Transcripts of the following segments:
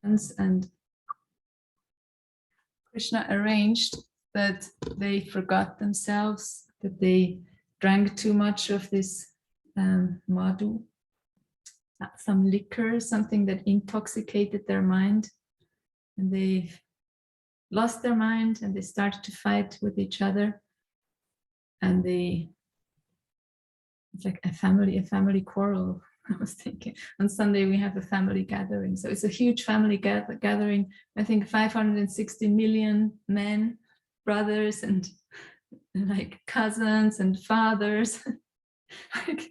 and Krishna arranged that they forgot themselves, that they drank too much of this madhu, some liquor, something that intoxicated their mind, and they lost their mind and they started to fight with each other, and it's like a family quarrel. I was thinking on Sunday we have a family gathering, so it's a huge family gathering. I think 560 million men, brothers, and like cousins and fathers, like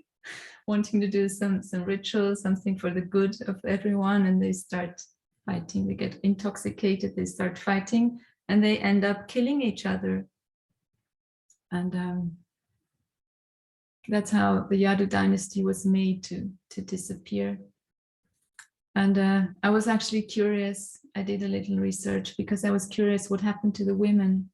wanting to do some ritual, something for the good of everyone, and they start fighting. They get intoxicated, they start fighting, and they end up killing each other. And that's how the Yadu dynasty was made to disappear. And I was actually curious. I did a little research because I was curious what happened to the women.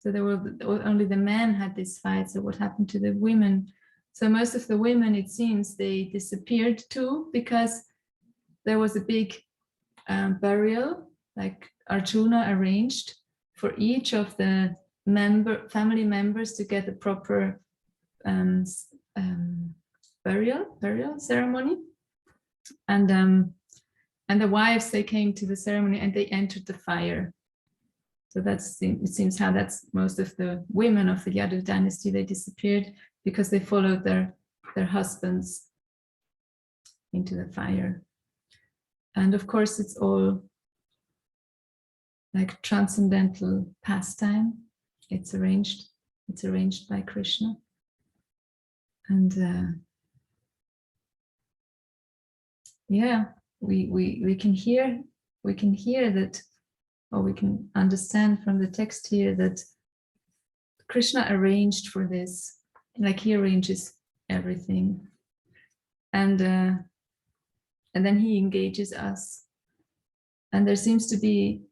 So there were only the men had this fight. So what happened to the women? So most of the women, it seems, they disappeared too, because there was a big burial, like Arjuna arranged for each of the family members to get a proper burial ceremony, and the wives, they came to the ceremony and they entered the fire. So it seems how that's most of the women of the Yadu dynasty, they disappeared because they followed their husbands into the fire. And of course, it's all like transcendental pastime. It's arranged by Krishna. And yeah, we can hear that, or we can understand from the text here that Krishna arranged for this, like he arranges everything, and then he engages us, and there seems to be,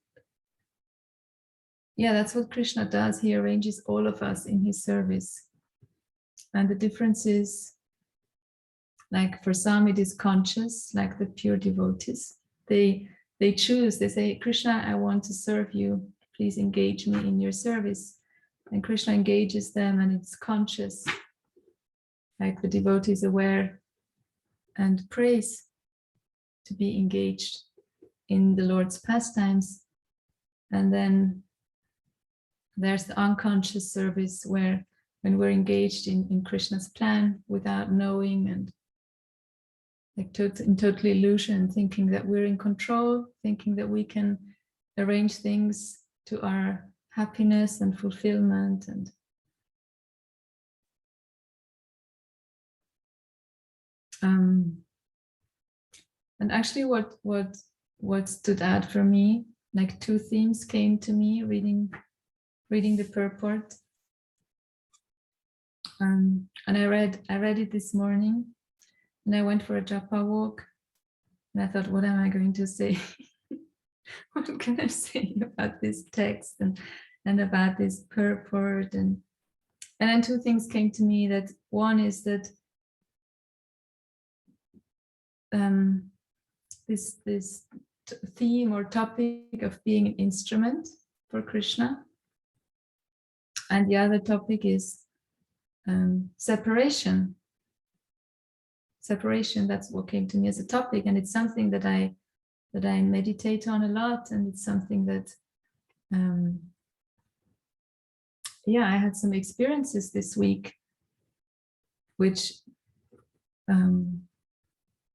yeah, that's what Krishna does. He arranges all of us in his service, and the difference is, like for some it is conscious, like the pure devotees. They choose, they say, Krishna, I want to serve you. Please engage me in your service. And Krishna engages them, and it's conscious. Like the devotee is aware and prays to be engaged in the Lord's pastimes. And then there's the unconscious service, where when we're engaged in Krishna's plan without knowing, and like in total illusion, thinking that we're in control, thinking that we can arrange things to our happiness and fulfillment. And actually what stood out for me, like two themes came to me reading the purport. And I read it this morning, and I went for a japa walk, and I thought, what am I going to say? What can I say about this text and about this purport? And then two things came to me. That one is that this theme or topic of being an instrument for Krishna, and the other topic is separation. Separation, that's what came to me as a topic, and it's something that I meditate on a lot, and it's something that I had some experiences this week which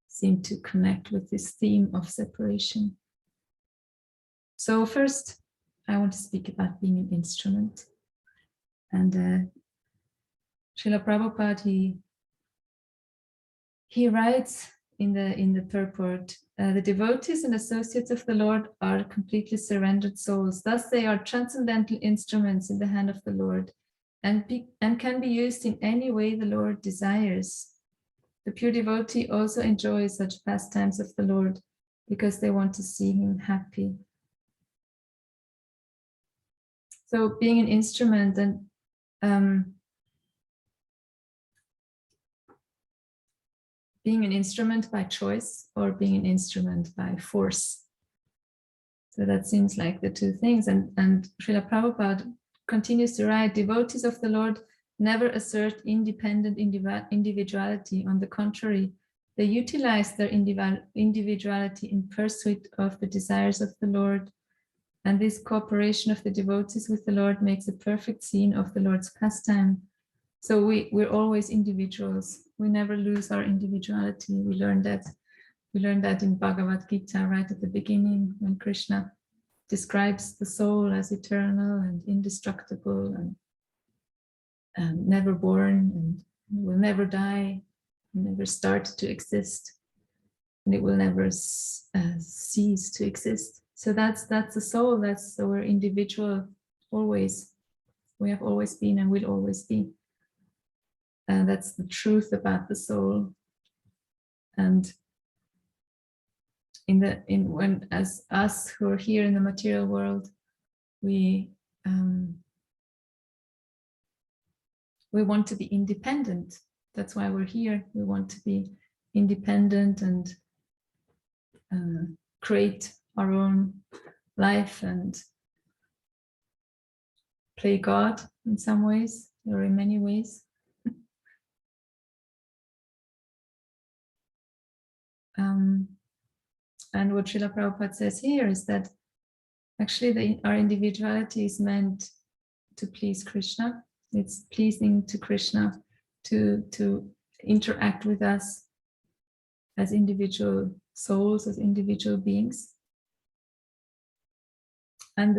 seem to connect with this theme of separation. So first, I want to speak about being an instrument. And Srila Prabhupada, he writes in the purport, the devotees and associates of the Lord are completely surrendered souls. Thus they are transcendental instruments in the hand of the Lord, and can be used in any way the Lord desires. The pure devotee also enjoys such pastimes of the Lord because they want to see him happy. So being an instrument, and being an instrument by choice or being an instrument by force. So that seems like the two things. And Srila Prabhupada continues to write, devotees of the Lord never assert independent individuality. On the contrary, they utilize their individuality in pursuit of the desires of the Lord. And this cooperation of the devotees with the Lord makes a perfect scene of the Lord's pastime. So we're always individuals. We never lose our individuality. We learn that in Bhagavad Gita right at the beginning, when Krishna describes the soul as eternal and indestructible and never born and will never die, never start to exist, and it will never cease to exist. So that's the soul. That's our individual. Always, we have always been and will always be. And that's the truth about the soul. And when as us who are here in the material world, we want to be independent. That's why we're here. We want to be independent and create our own life and play God in some ways or in many ways. And what Srila Prabhupada says here is that actually our individuality is meant to please Krishna. It's pleasing to Krishna to interact with us as individual souls, as individual beings. And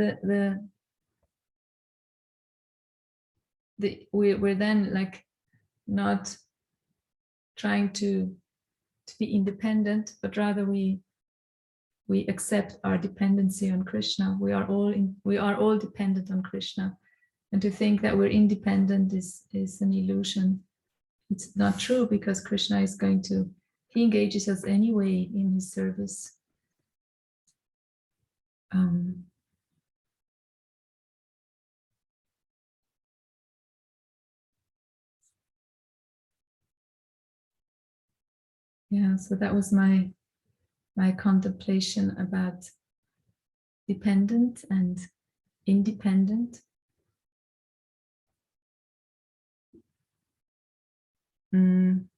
we're then like not trying to be independent, but rather we accept our dependency on Krishna. We are all dependent on Krishna, and to think that we're independent is an illusion. It's not true, because Krishna is he engages us anyway in his service. Yeah, so that was my contemplation about dependent and independent. And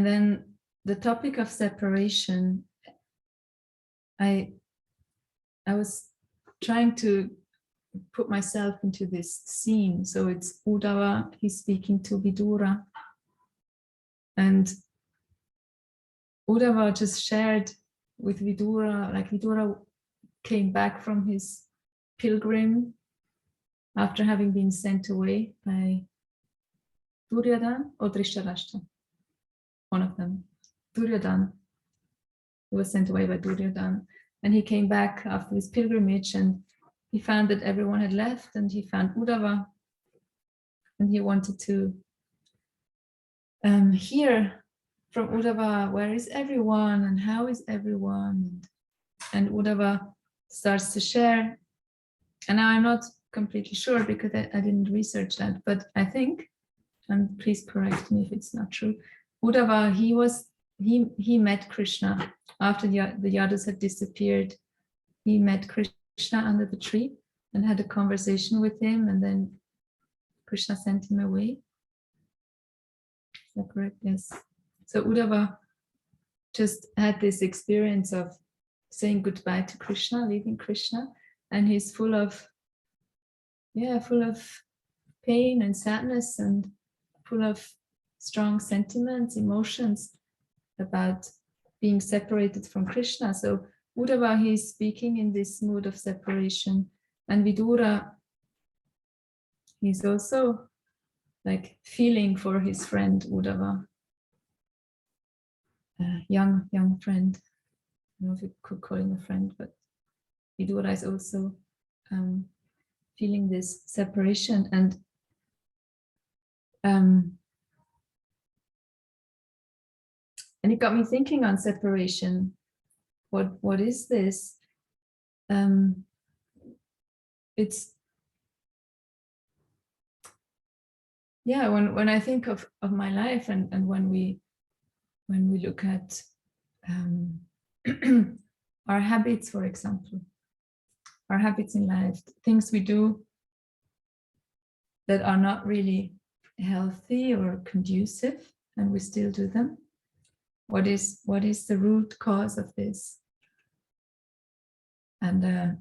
then the topic of separation, I was trying to put myself into this scene. So it's Uddhava, he's speaking to Vidura, and Uddhava just shared with Vidura, like Vidura came back from his pilgrim after having been sent away by Duryodhana or Dhritarashtra, one of them. Duryodhana, he was sent away by Duryodhana, and he came back after his pilgrimage, and he found that everyone had left, and he found Uddhava, and he wanted to hear from Uddhava, where is everyone and how is everyone? And Uddhava starts to share, and now I'm not completely sure because I didn't research that, but I think, and please correct me if it's not true, Uddhava, he met Krishna after the Yadus had disappeared. He met Krishna under the tree and had a conversation with him, and then Krishna sent him away. Is that correct? Yes. So Uddhava just had this experience of saying goodbye to Krishna, leaving Krishna, and he's full of pain and sadness and full of strong sentiments, emotions about being separated from Krishna. So Uddhava, he's speaking in this mood of separation, and Vidura, he's also like feeling for his friend Uddhava, young friend. I don't know if you could call him a friend, but Vidura is also feeling this separation, and it got me thinking on separation. What is this? It's when I think of my life, and when we look at our habits, for example, our habits in life, things we do that are not really healthy or conducive, and we still do them. What is the root cause of this? And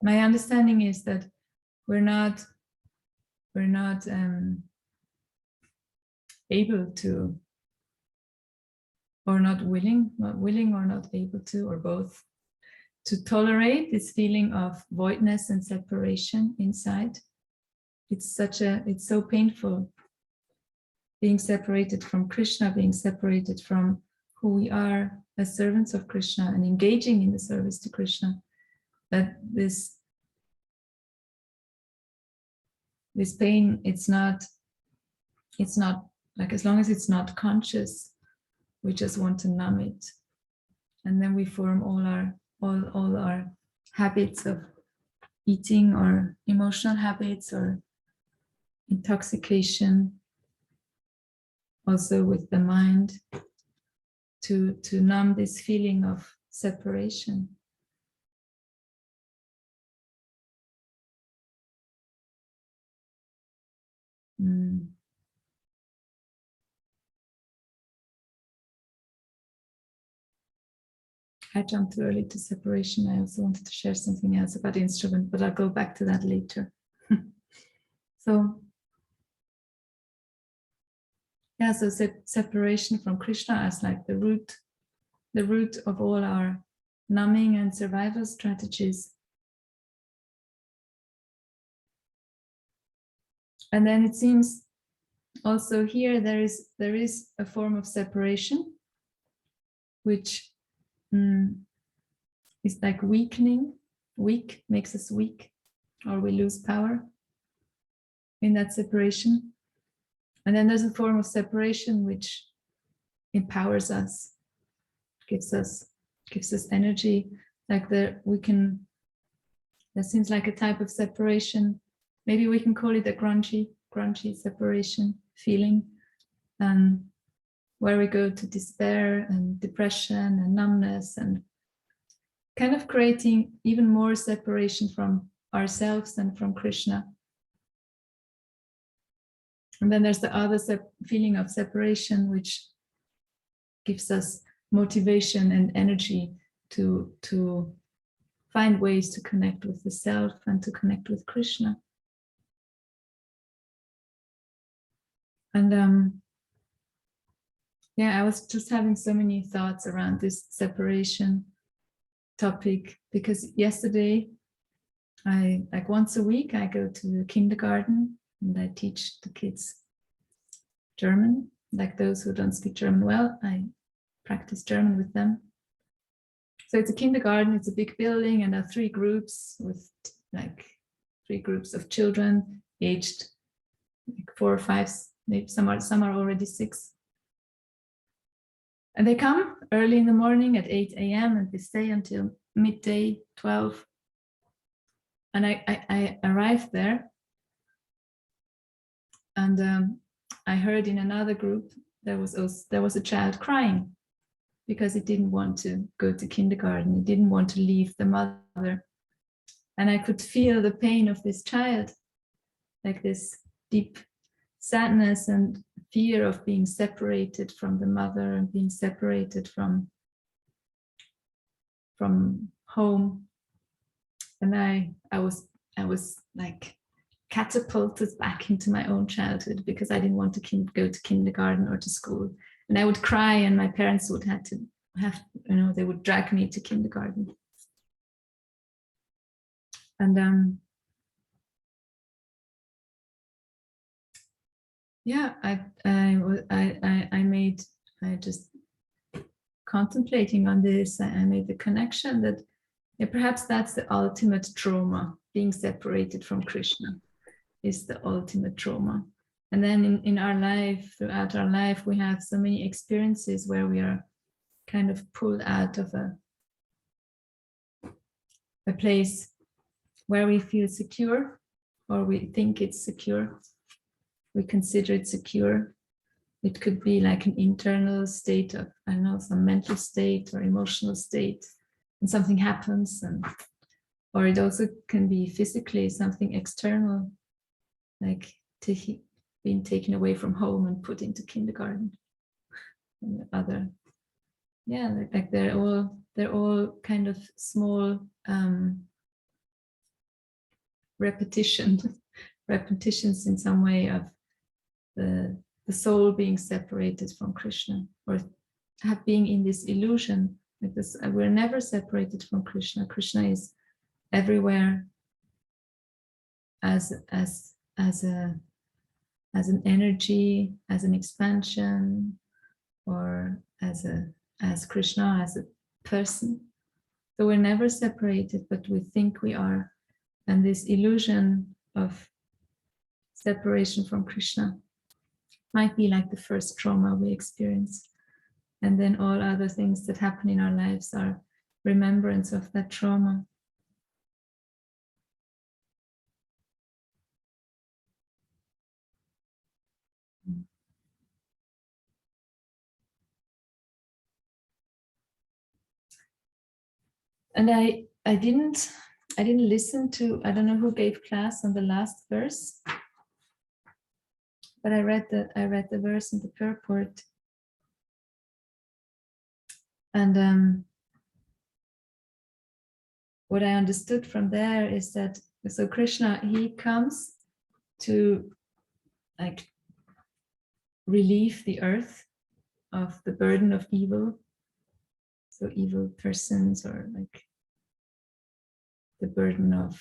my understanding is that we're not able to, or not willing or not able to, or both, to tolerate this feeling of voidness and separation inside. It's so painful, being separated from Krishna, being separated from who we are as servants of Krishna and engaging in the service to Krishna, that this pain, it's not like, as long as it's not conscious, we just want to numb it. And then we form all our habits of eating, or emotional habits, or intoxication, also with the mind, to numb this feeling of separation. I jumped too early to separation. I also wanted to share something else about the instrument, but I'll go back to that later. So separation from Krishna as like the root of all our numbing and survival strategies. And then it seems also here there is a form of separation which is like weakening. Weak makes us weak, or we lose power in that separation. And then there's a form of separation which empowers us, gives us energy. Like there seems like a type of separation. Maybe we can call it a grungy separation feeling, where we go to despair and depression and numbness, and kind of creating even more separation from ourselves and from Krishna. And then there's the other feeling of separation, which gives us motivation and energy to find ways to connect with the self and to connect with Krishna. And I was just having so many thoughts around this separation topic, because yesterday, like once a week, I go to the kindergarten and I teach the kids German. Like those who don't speak German well, I practice German with them. So it's a kindergarten, it's a big building, and there are 3 groups with like 3 groups of children aged like 4 or 5, maybe some are already 6. And they come early in the morning at 8 a.m. and they stay until midday, 12. And I arrived there, and I heard in another group there was a child crying because it didn't want to go to kindergarten. It didn't want to leave the mother. And I could feel the pain of this child, like this deep sadness and fear of being separated from the mother and being separated from home. And I was like catapulted back into my own childhood, because I didn't want to go to kindergarten or to school. And I would cry, and my parents would they would drag me to kindergarten. And I just contemplating on this, I made the connection that perhaps that's the ultimate trauma. Being separated from Krishna is the ultimate trauma. And then in our life, throughout our life, we have so many experiences where we are kind of pulled out of a place where we feel secure, or we think it's secure. We consider it secure. It could be like an internal state of, some mental state or emotional state, and something happens, and Or it also can be physically something external, like being taken away from home and put into kindergarten. And other, yeah, like they're all kind of small repetitions in some way of the soul being separated from Krishna, or being in this illusion. Like this, we're never separated from Krishna. Krishna is everywhere as an energy, as an expansion, or as Krishna, as a person. So we're never separated, but we think we are. And this illusion of separation from Krishna might be like the first trauma we experience. And then all other things that happen in our lives are remembrance of that trauma. And I didn't listen to, I don't know who gave class on the last verse, but I read the verse in the purport. And what I understood from there is that, so Krishna, he comes to like relieve the earth of the burden of evil. So evil persons, or like the burden of,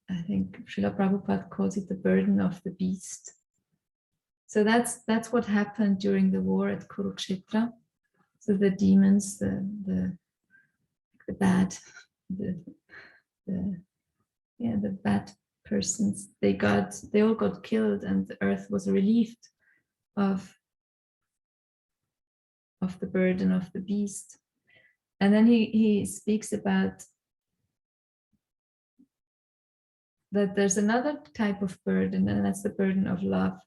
I think Srila Prabhupada calls it the burden of the beast. So that's what happened during the war at Kurukshetra. So the demons, the bad, the bad persons, they all got killed, and the earth was relieved of the burden of the beast. And then he speaks about that there's another type of burden, and that's the burden of love.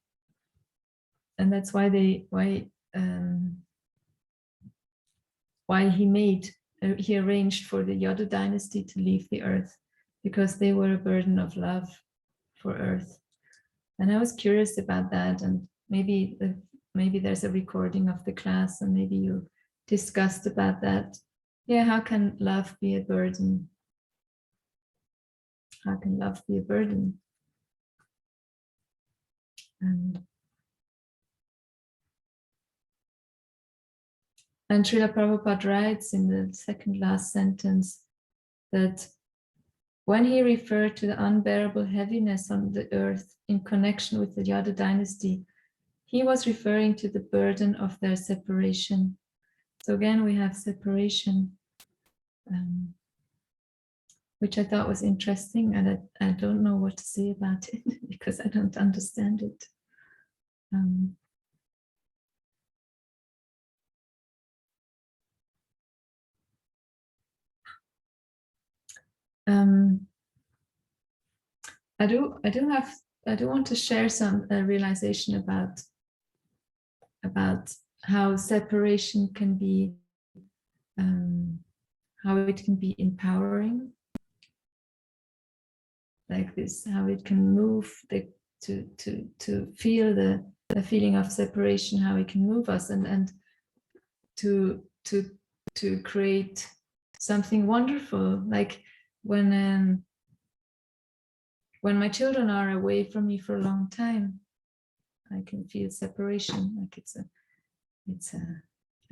And that's why he arranged for the Yadu dynasty to leave the earth, because they were a burden of love for earth. And I was curious about that, and maybe there's a recording of the class, and maybe you discussed about that. Yeah, how can love be a burden? How can love be a burden? And Srila Prabhupada writes in the second last sentence that when he referred to the unbearable heaviness on the earth in connection with the Yadu dynasty, he was referring to the burden of their separation. So again, we have separation, which I thought was interesting, and I don't know what to say about it because I don't understand it. I do want to share some realization about how separation can be, how it can be empowering, like this, how it can move to feel the feeling of separation, how it can move us, and to create something wonderful, like when my children are away from me for a long time, I can feel separation. Like it's a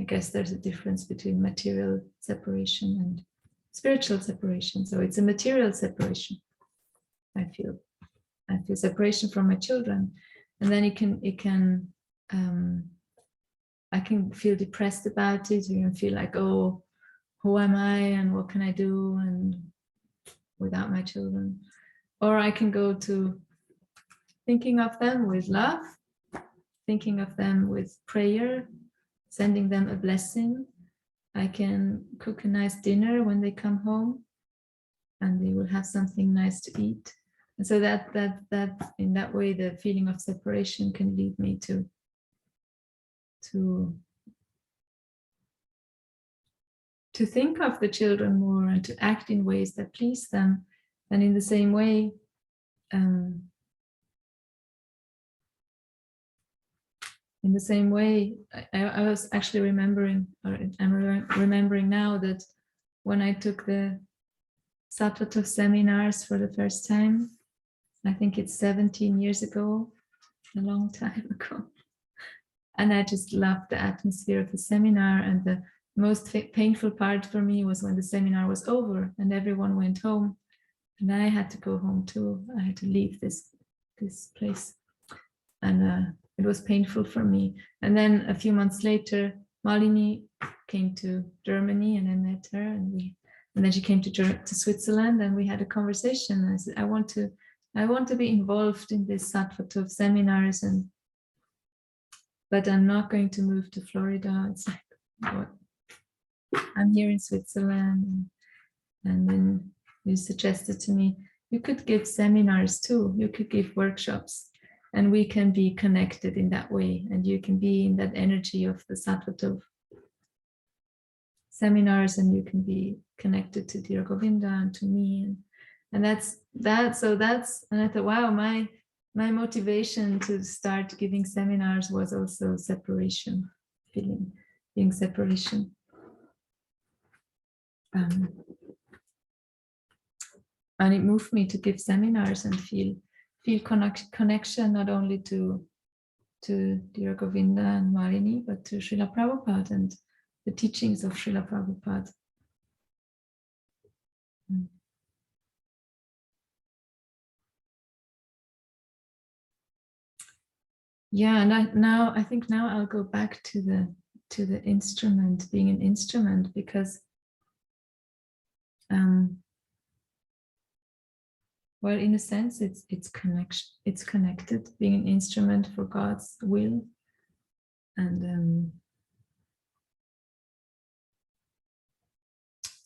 I guess there's a difference between material separation and spiritual separation. So it's a material separation. I feel separation from my children, and then I can feel depressed about it. You can feel like, oh, who am I and what can I do and without my children? Or I can go to thinking of them with love, thinking of them with prayer, sending them a blessing. I can cook a nice dinner when they come home, and they will have something nice to eat. And so that in that way, the feeling of separation can lead me to to think of the children more and to act in ways that please them. And in the same way, I was actually remembering, or I'm remembering now, that when I took the Sattva seminars for the first time, I think it's 17 years ago, a long time ago. And I just loved the atmosphere of the seminar. And the most painful part for me was when the seminar was over and everyone went home. And I had to go home too. I had to leave this place. And it was painful for me. And then a few months later, Malini came to Germany and I met her, and then she came to Switzerland, and we had a conversation. I said, I want to be involved in this Sattva seminars, but I'm not going to move to Florida. It's like, what? I'm here in Switzerland. And then you suggested to me, you could give seminars too. You could give workshops, and we can be connected in that way. And you can be in that energy of the Sattva seminars, and you can be connected to Dear Govinda and to me. And that's that. So that's, and I thought, wow, my motivation to start giving seminars was also separation, being separation. And it moved me to give seminars and feel connection not only to Dear Govinda and Malini, but to Srila Prabhupada and the teachings of Srila Prabhupada. Yeah, and I think now I'll go back to the instrument, being an instrument, because well, in a sense, it's connected, being an instrument for God's will. And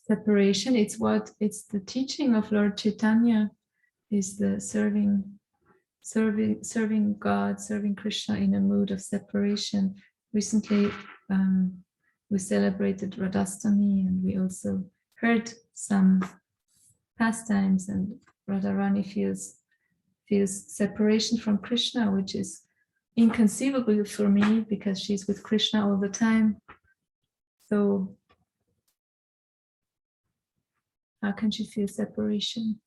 separation, it's the teaching of Lord Chaitanya, is the serving God, serving Krishna in a mood of separation. Recently, we celebrated Radhastami, and we also heard some pastimes, and Radharani feels separation from Krishna, which is inconceivable for me because she's with Krishna all the time. So how can she feel separation?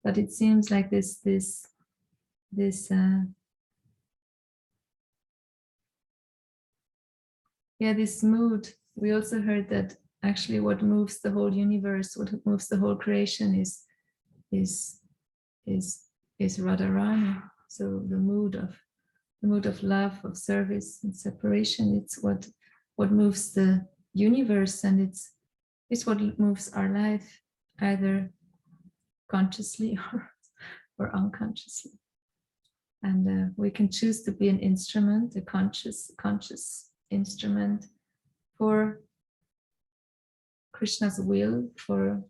But it seems like this mood. We also heard that actually what moves the whole universe, what moves the whole creation is Radharani. So the mood of love, of service and separation, it's what moves the universe, and it's what moves our life, either consciously or unconsciously. And we can choose to be an instrument, a conscious instrument for Krishna's will, for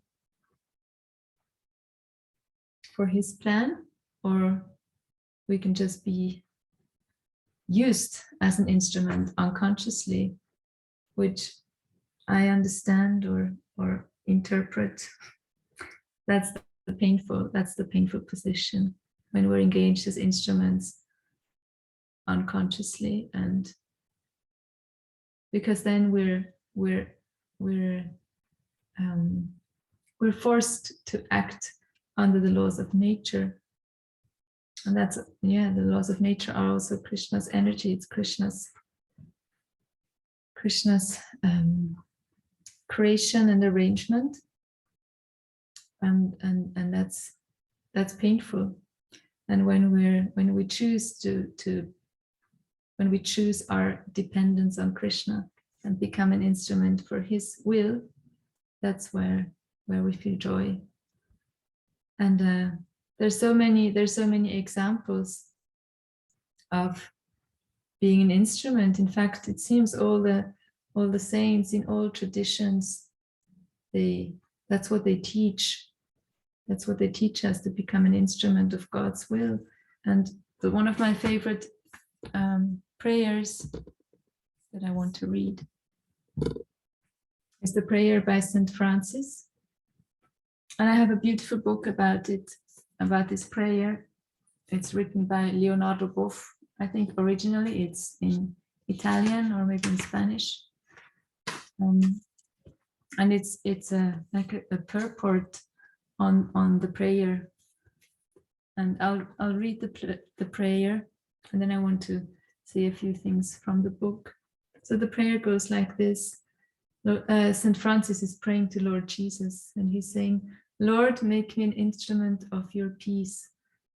his plan, or we can just be used as an instrument unconsciously, which I understand or interpret. That's the painful position, when we're engaged as instruments unconsciously, and because then we're forced to act under the laws of nature. And that's, the laws of nature are also Krishna's energy. It's Krishna's creation and arrangement. And that's painful. And when we choose our dependence on Krishna and become an instrument for his will, that's where we feel joy. And there's so many examples of being an instrument. In fact, it seems all the saints in all traditions, that's what they teach. That's what they teach us, to become an instrument of God's will. And one of my favorite prayers that I want to read is the prayer by St. Francis. And I have a beautiful book about it, about this prayer. It's written by Leonardo Boff. I think originally it's in Italian or maybe in Spanish. And it's like a purport on the prayer. And I'll read the prayer, and then I want to say a few things from the book. So the prayer goes like this. St. Francis is praying to Lord Jesus, and he's saying, Lord, make me an instrument of your peace.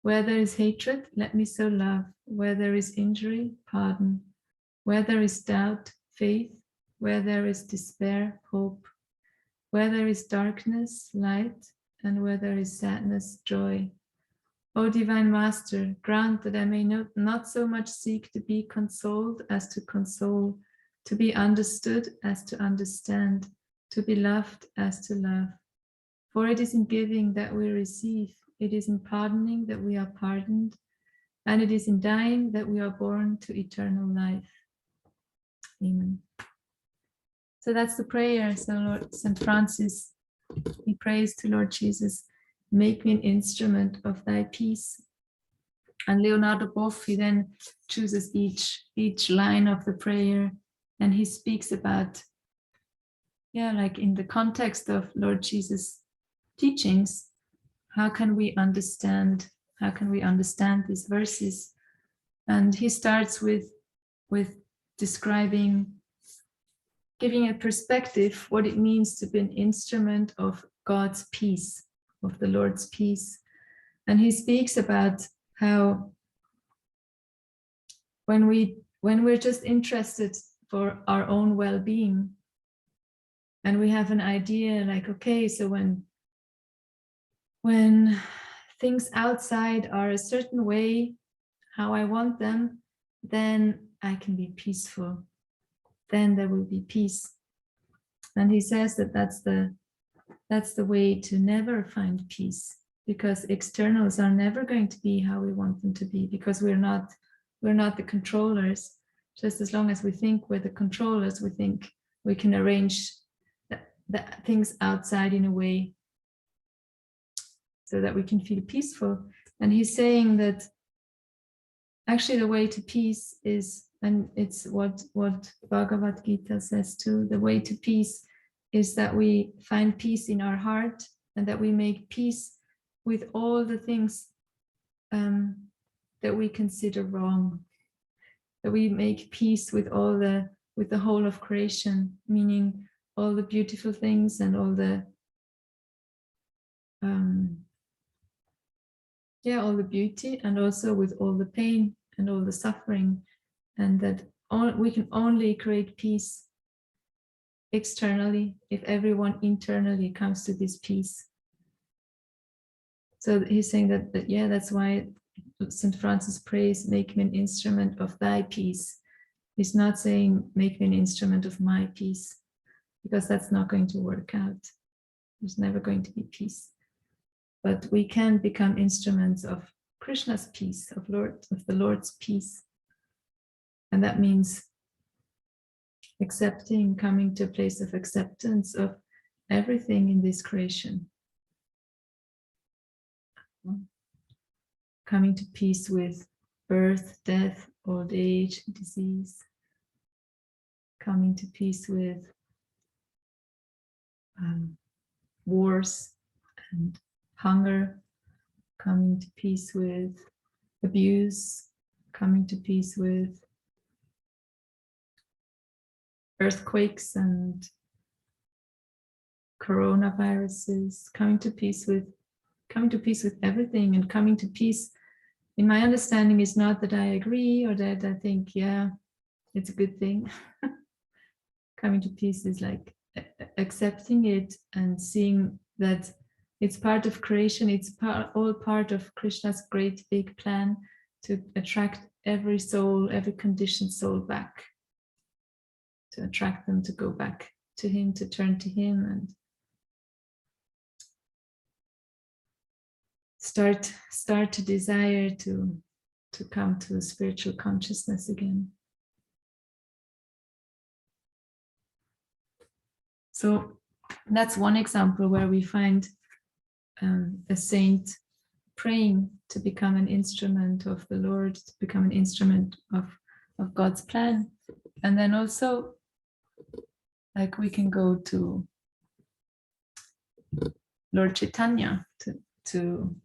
Where there is hatred, let me sow love. Where there is injury, pardon. Where there is doubt, faith. Where there is despair, hope. Where there is darkness, light. And where there is sadness, joy. O Divine Master, grant that I may not so much seek to be consoled as to console, to be understood as to understand, to be loved as to love. For it is in giving that we receive, it is in pardoning that we are pardoned, and it is in dying that we are born to eternal life. Amen. So that's the prayer. So Lord St. Francis, he prays to Lord Jesus, make me an instrument of thy peace. And Leonardo Boff, he then chooses each line of the prayer, and he speaks about, like in the context of Lord Jesus' teachings, how can we understand these verses? And he starts with describing, giving a perspective, what it means to be an instrument of God's peace, of the Lord's peace. And he speaks about how when we're just interested for our own well-being, and we have an idea like, okay, so when things outside are a certain way, how I want them, then I can be peaceful. Then there will be peace. And he says that that's the way to never find peace, because externals are never going to be how we want them to be, because we're not the controllers. Just as long as we think we're the controllers, we think we can arrange the things outside in a way so that we can feel peaceful. And he's saying that actually the way to peace is, and it's what Bhagavad Gita says too, the way to peace is that we find peace in our heart, and that we make peace with all the things that we consider wrong, that we make peace with the whole of creation, meaning all the beautiful things and all the all the beauty, and also with all the pain and all the suffering, and that we can only create peace externally if everyone internally comes to this peace. So he's saying that that's why St. Francis prays, make me an instrument of thy peace. He's not saying make me an instrument of my peace, because that's not going to work out. There's never going to be peace. But we can become instruments of Krishna's peace, of the Lord's peace. And that means accepting, coming to a place of acceptance of everything in this creation. Coming to peace with birth, death, old age, disease. Coming to peace with wars and hunger. Coming to peace with abuse. Coming to peace with earthquakes and coronaviruses. Coming to peace with everything, and coming to peace, in my understanding, is not that I agree or that I think, it's a good thing. Coming to peace is like accepting it and seeing that it's part of creation, it's all part of Krishna's great big plan to attract every soul, every conditioned soul back, to attract them to go back to him, to turn to him, and start to desire to come to spiritual consciousness again. So that's one example where we find a saint praying to become an instrument of the Lord, to become an instrument of God's plan. And then also, like, we can go to Lord Chaitanya, to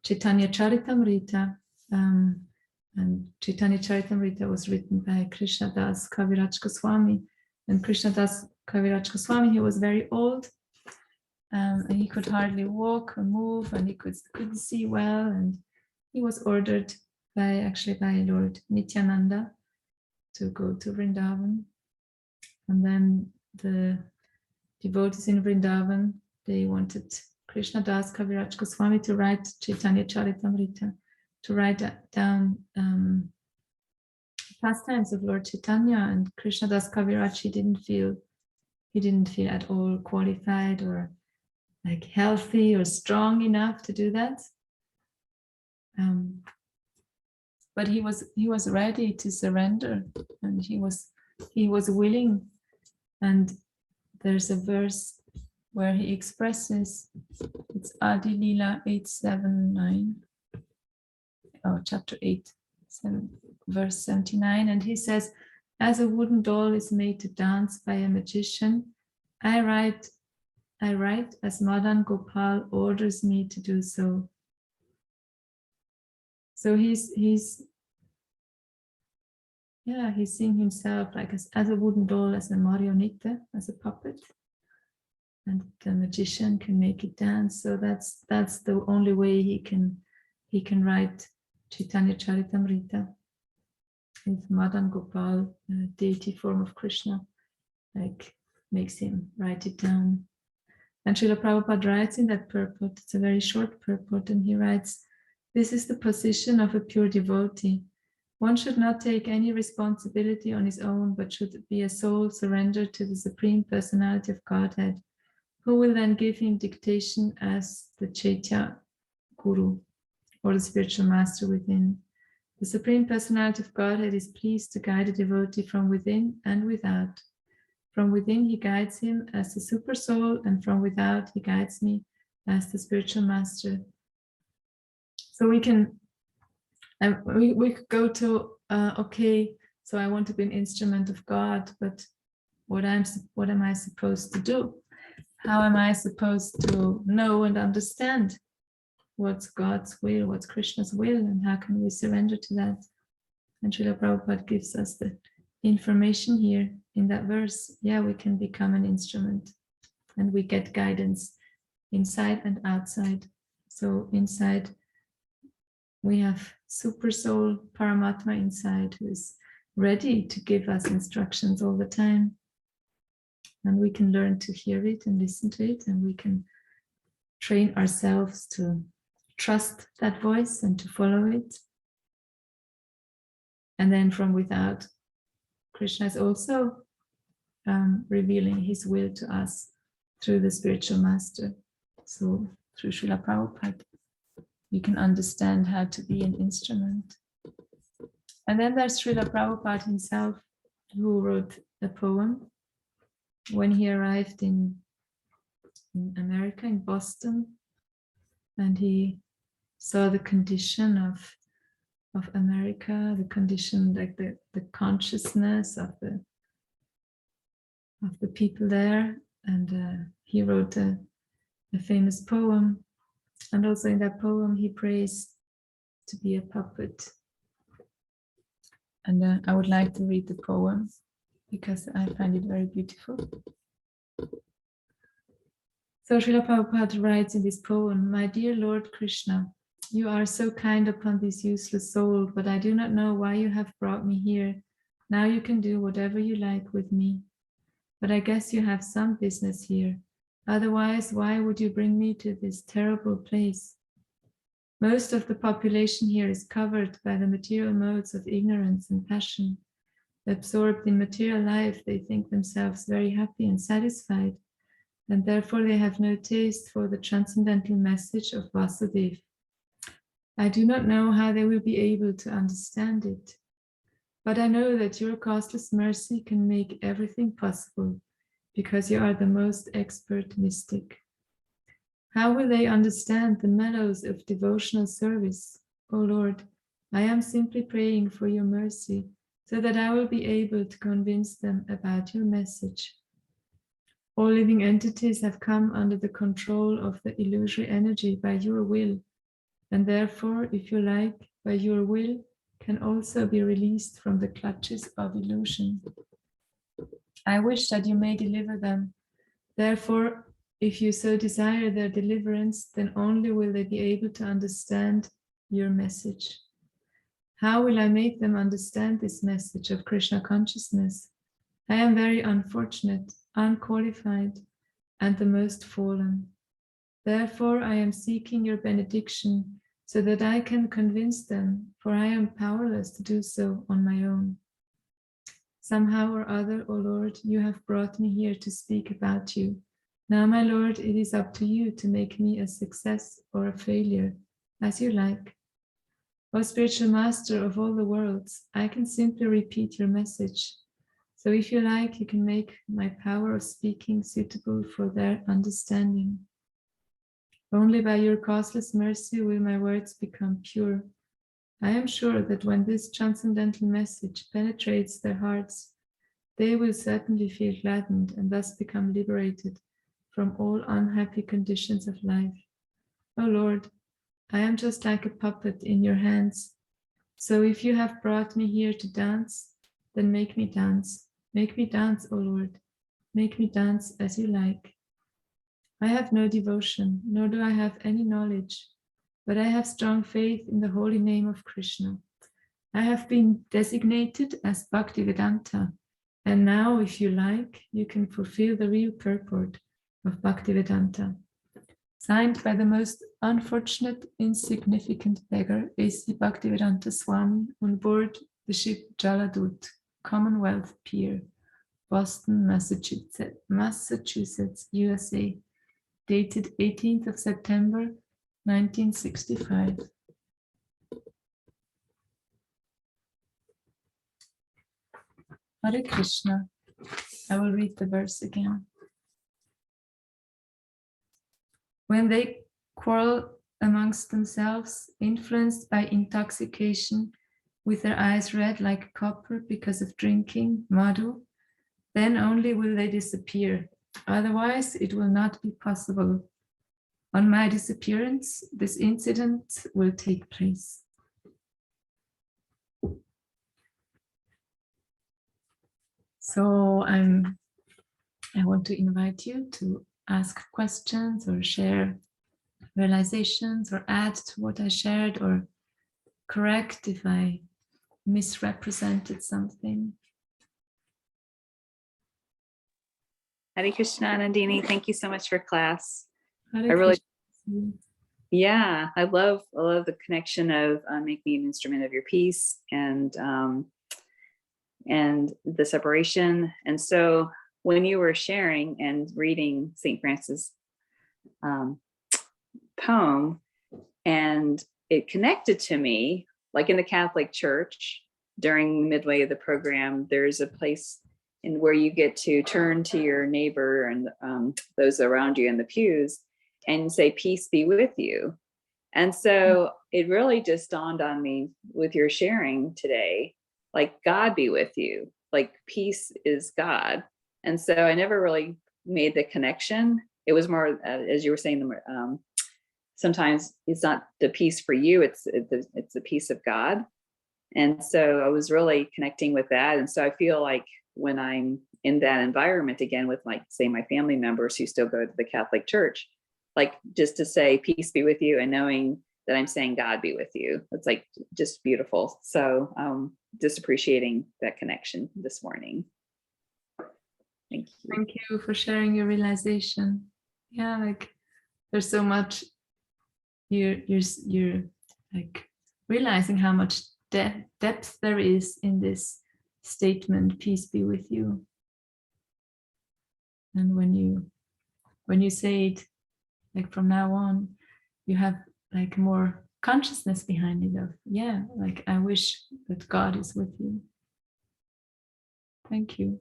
Chaitanya Charitamrita. And Chaitanya Charitamrita was written by Krishna Das Kaviraj Goswami. And Krishna Das Kaviraj Goswami, he was very old, and he could hardly walk or move, and he couldn't see well. And he was ordered by Lord Nityananda to go to Vrindavan. And then the devotees in Vrindavan, they wanted Krishna Das Kaviraj Goswami to write Chaitanya Charitamrita, to write down pastimes of Lord Chaitanya. And Krishna Das Kaviraj, he didn't feel at all qualified or like healthy or strong enough to do that. But he was ready to surrender, and he was willing. And there's a verse where he expresses, it's Adi Lila 879, chapter 8, verse 79, and he says, as a wooden doll is made to dance by a magician, I write as Madan Gopal orders me to do so. So he's seeing himself like as a wooden doll, as a marionette, as a puppet, and the magician can make it dance. So that's the only way he can write Chaitanya Charitamrita. If Madan Gopal, deity form of Krishna, like makes him write it down. And Srila Prabhupada writes in that purport, it's a very short purport, and he writes, this is the position of a pure devotee. One should not take any responsibility on his own, but should be a soul surrendered to the Supreme Personality of Godhead, who will then give him dictation as the Chaitya Guru, or the spiritual master within. The Supreme Personality of Godhead is pleased to guide a devotee from within and without. From within, he guides him as the super soul, and from without, he guides me as the spiritual master. So we can, we could go to, okay, so I want to be an instrument of God, but what am I supposed to do? How am I supposed to know and understand what's God's will, what's Krishna's will, and how can we surrender to that? And Srila Prabhupada gives us the information here in that verse. Yeah, we can become an instrument, and we get guidance inside and outside. So inside, we have Super Soul Paramatma inside, who is ready to give us instructions all the time. And we can learn to hear it and listen to it, and we can train ourselves to trust that voice and to follow it. And then from without, Krishna is also revealing his will to us through the spiritual master. So through Srila Prabhupada, we can understand how to be an instrument. And then there's Srila Prabhupada himself, who wrote a poem when he arrived in America, in Boston, and he saw the condition of America, the condition, like the consciousness of the people there, and he wrote a famous poem. And also in that poem, he prays to be a puppet. And I would like to read the poem because I find it very beautiful. So Srila Prabhupada writes in this poem, my dear Lord Krishna, you are so kind upon this useless soul, but I do not know why you have brought me here. Now you can do whatever you like with me. But I guess you have some business here. Otherwise, why would you bring me to this terrible place? Most of the population here is covered by the material modes of ignorance and passion. Absorbed in material life, they think themselves very happy and satisfied, and therefore they have no taste for the transcendental message of Vasudeva. I do not know how they will be able to understand it. But I know that your costless mercy can make everything possible, because you are the most expert mystic. How will they understand the mellows of devotional service? O Lord, I am simply praying for your mercy, so that I will be able to convince them about your message. All living entities have come under the control of the illusory energy by your will, and therefore, if you like, by your will, can also be released from the clutches of illusion. I wish that you may deliver them. Therefore, if you so desire their deliverance, then only will they be able to understand your message. How will I make them understand this message of Krishna consciousness? I am very unfortunate, unqualified, and the most fallen. Therefore, I am seeking your benediction so that I can convince them, for I am powerless to do so on my own. Somehow or other, O Lord, you have brought me here to speak about you. Now, my Lord, it is up to you to make me a success or a failure, as you like. O spiritual master of all the worlds, I can simply repeat your message. So if you like, you can make my power of speaking suitable for their understanding. Only by your causeless mercy will my words become pure. I am sure that when this transcendental message penetrates their hearts, they will certainly feel gladdened and thus become liberated from all unhappy conditions of life. O Lord, I am just like a puppet in your hands. So if you have brought me here to dance, then make me dance. Make me dance, O Lord. Make me dance as you like. I have no devotion, nor do I have any knowledge, but I have strong faith in the holy name of Krishna. I have been designated as Bhaktivedanta, and now, if you like, you can fulfill the real purport of Bhaktivedanta. Signed by the most unfortunate, insignificant beggar, A.C. Bhaktivedanta Swami, on board the ship Jaladut, Commonwealth Pier, Boston, Massachusetts, USA, dated 18th of September, 1965. Hare Krishna. I will read the verse again. When they quarrel amongst themselves, influenced by intoxication, with their eyes red like copper because of drinking madhu, then only will they disappear. Otherwise, it will not be possible. On my disappearance, this incident will take place. So I want to invite you to ask questions or share realizations or add to what I shared or correct if I misrepresented something. Hare Krishna, Anandini. Thank you so much for class. Hare Krishna. Yeah, I love the connection of making an instrument of your peace and the separation. And so when you were sharing and reading St. Francis' poem, and it connected to me, like in the Catholic Church, during the midway of the program, there's a place in where you get to turn to your neighbor and those around you in the pews and say, peace be with you. And so it really just dawned on me with your sharing today, like God be with you, like peace is God. And so I never really made the connection. It was more, as you were saying, sometimes it's not the peace for you, it's the peace of God. And so I was really connecting with that. And so I feel like when I'm in that environment again with, like, say, my family members who still go to the Catholic Church, like just to say peace be with you and knowing that I'm saying God be with you, it's like just beautiful. So just appreciating that connection this morning. Thank you. Thank you for sharing your realization. Yeah, like there's so much you're like realizing how much depth there is in this statement, peace be with you. And when you say it, like from now on, you have like more consciousness behind it of, yeah, like I wish that God is with you. Thank you.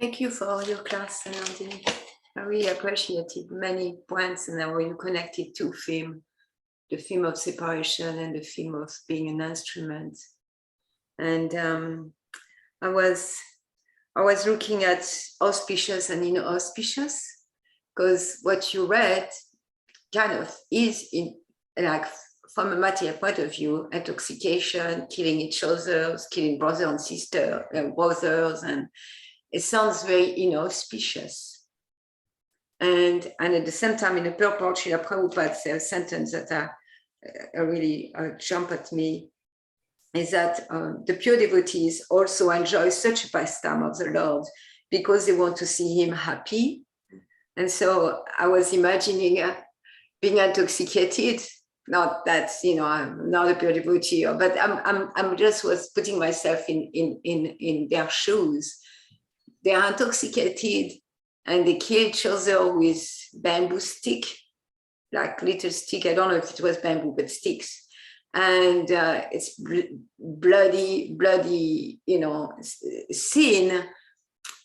Thank you for your class, Anandini. I really appreciated many points and how you connected to the theme of separation and the theme of being an instrument. And I was looking at auspicious and inauspicious, because what you read kind of is in, like, from a material point of view, intoxication, killing each other, killing brother and sister, brothers, and it sounds very inauspicious. And at the same time, in the purport, Srila Prabhupada said a sentence that really jumped at me, is that the pure devotees also enjoy such a pastime of the Lord because they want to see him happy. And so I was imagining being intoxicated. Not that I'm not a pure devotee, but I'm just was putting myself in their shoes. They are intoxicated and they kill each other with bamboo stick, like little stick. I don't know if it was bamboo, but sticks. And it's bloody, sin.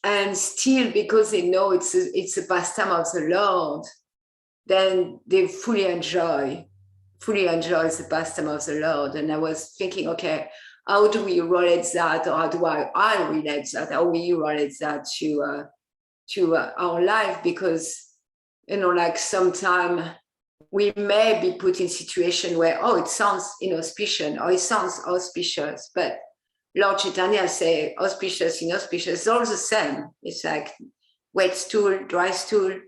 And still, because they know it's a pastime of the Lord, then they fully enjoy the pastime of the Lord. And I was thinking, okay, how do we relate that, or how do I relate that? How we relate that to our life? Because like sometime we may be put in situation where it sounds inauspicious or it sounds auspicious, but Lord Chaitanya say auspicious, inauspicious, it's all the same. It's like wet stool, dry stool,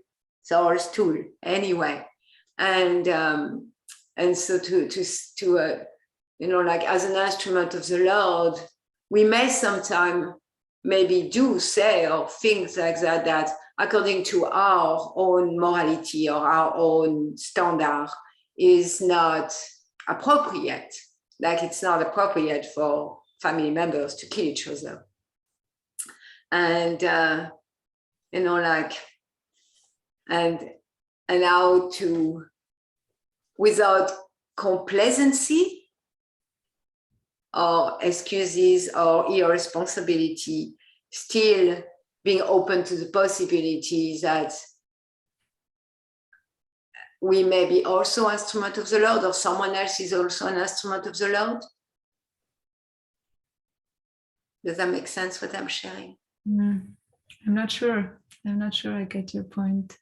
it's all stool anyway. And so to like as an instrument of the Lord, we may sometime maybe do say or things like that according to our own morality or our own standard is not appropriate. Like it's not appropriate for family members to kill each other. And and how to, without complacency or excuses or irresponsibility, still being open to the possibilities that we may be also an instrument of the Lord, or someone else is also an instrument of the Lord. Does that make sense what I'm sharing? I'm not sure. I get your point.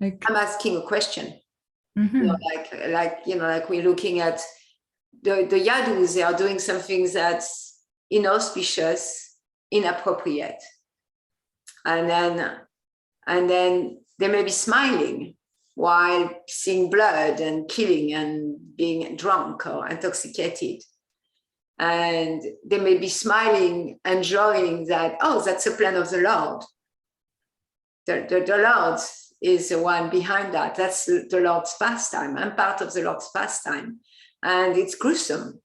Like I'm asking a question. mm-hmm. Like we're looking at the yadus, they are doing something that's inauspicious, inappropriate. And then they may be smiling while seeing blood and killing and being drunk or intoxicated. And they may be smiling, enjoying that, that's a plan of the Lord. The Lord is the one behind that. That's the Lord's pastime. I'm part of the Lord's pastime. And it's gruesome.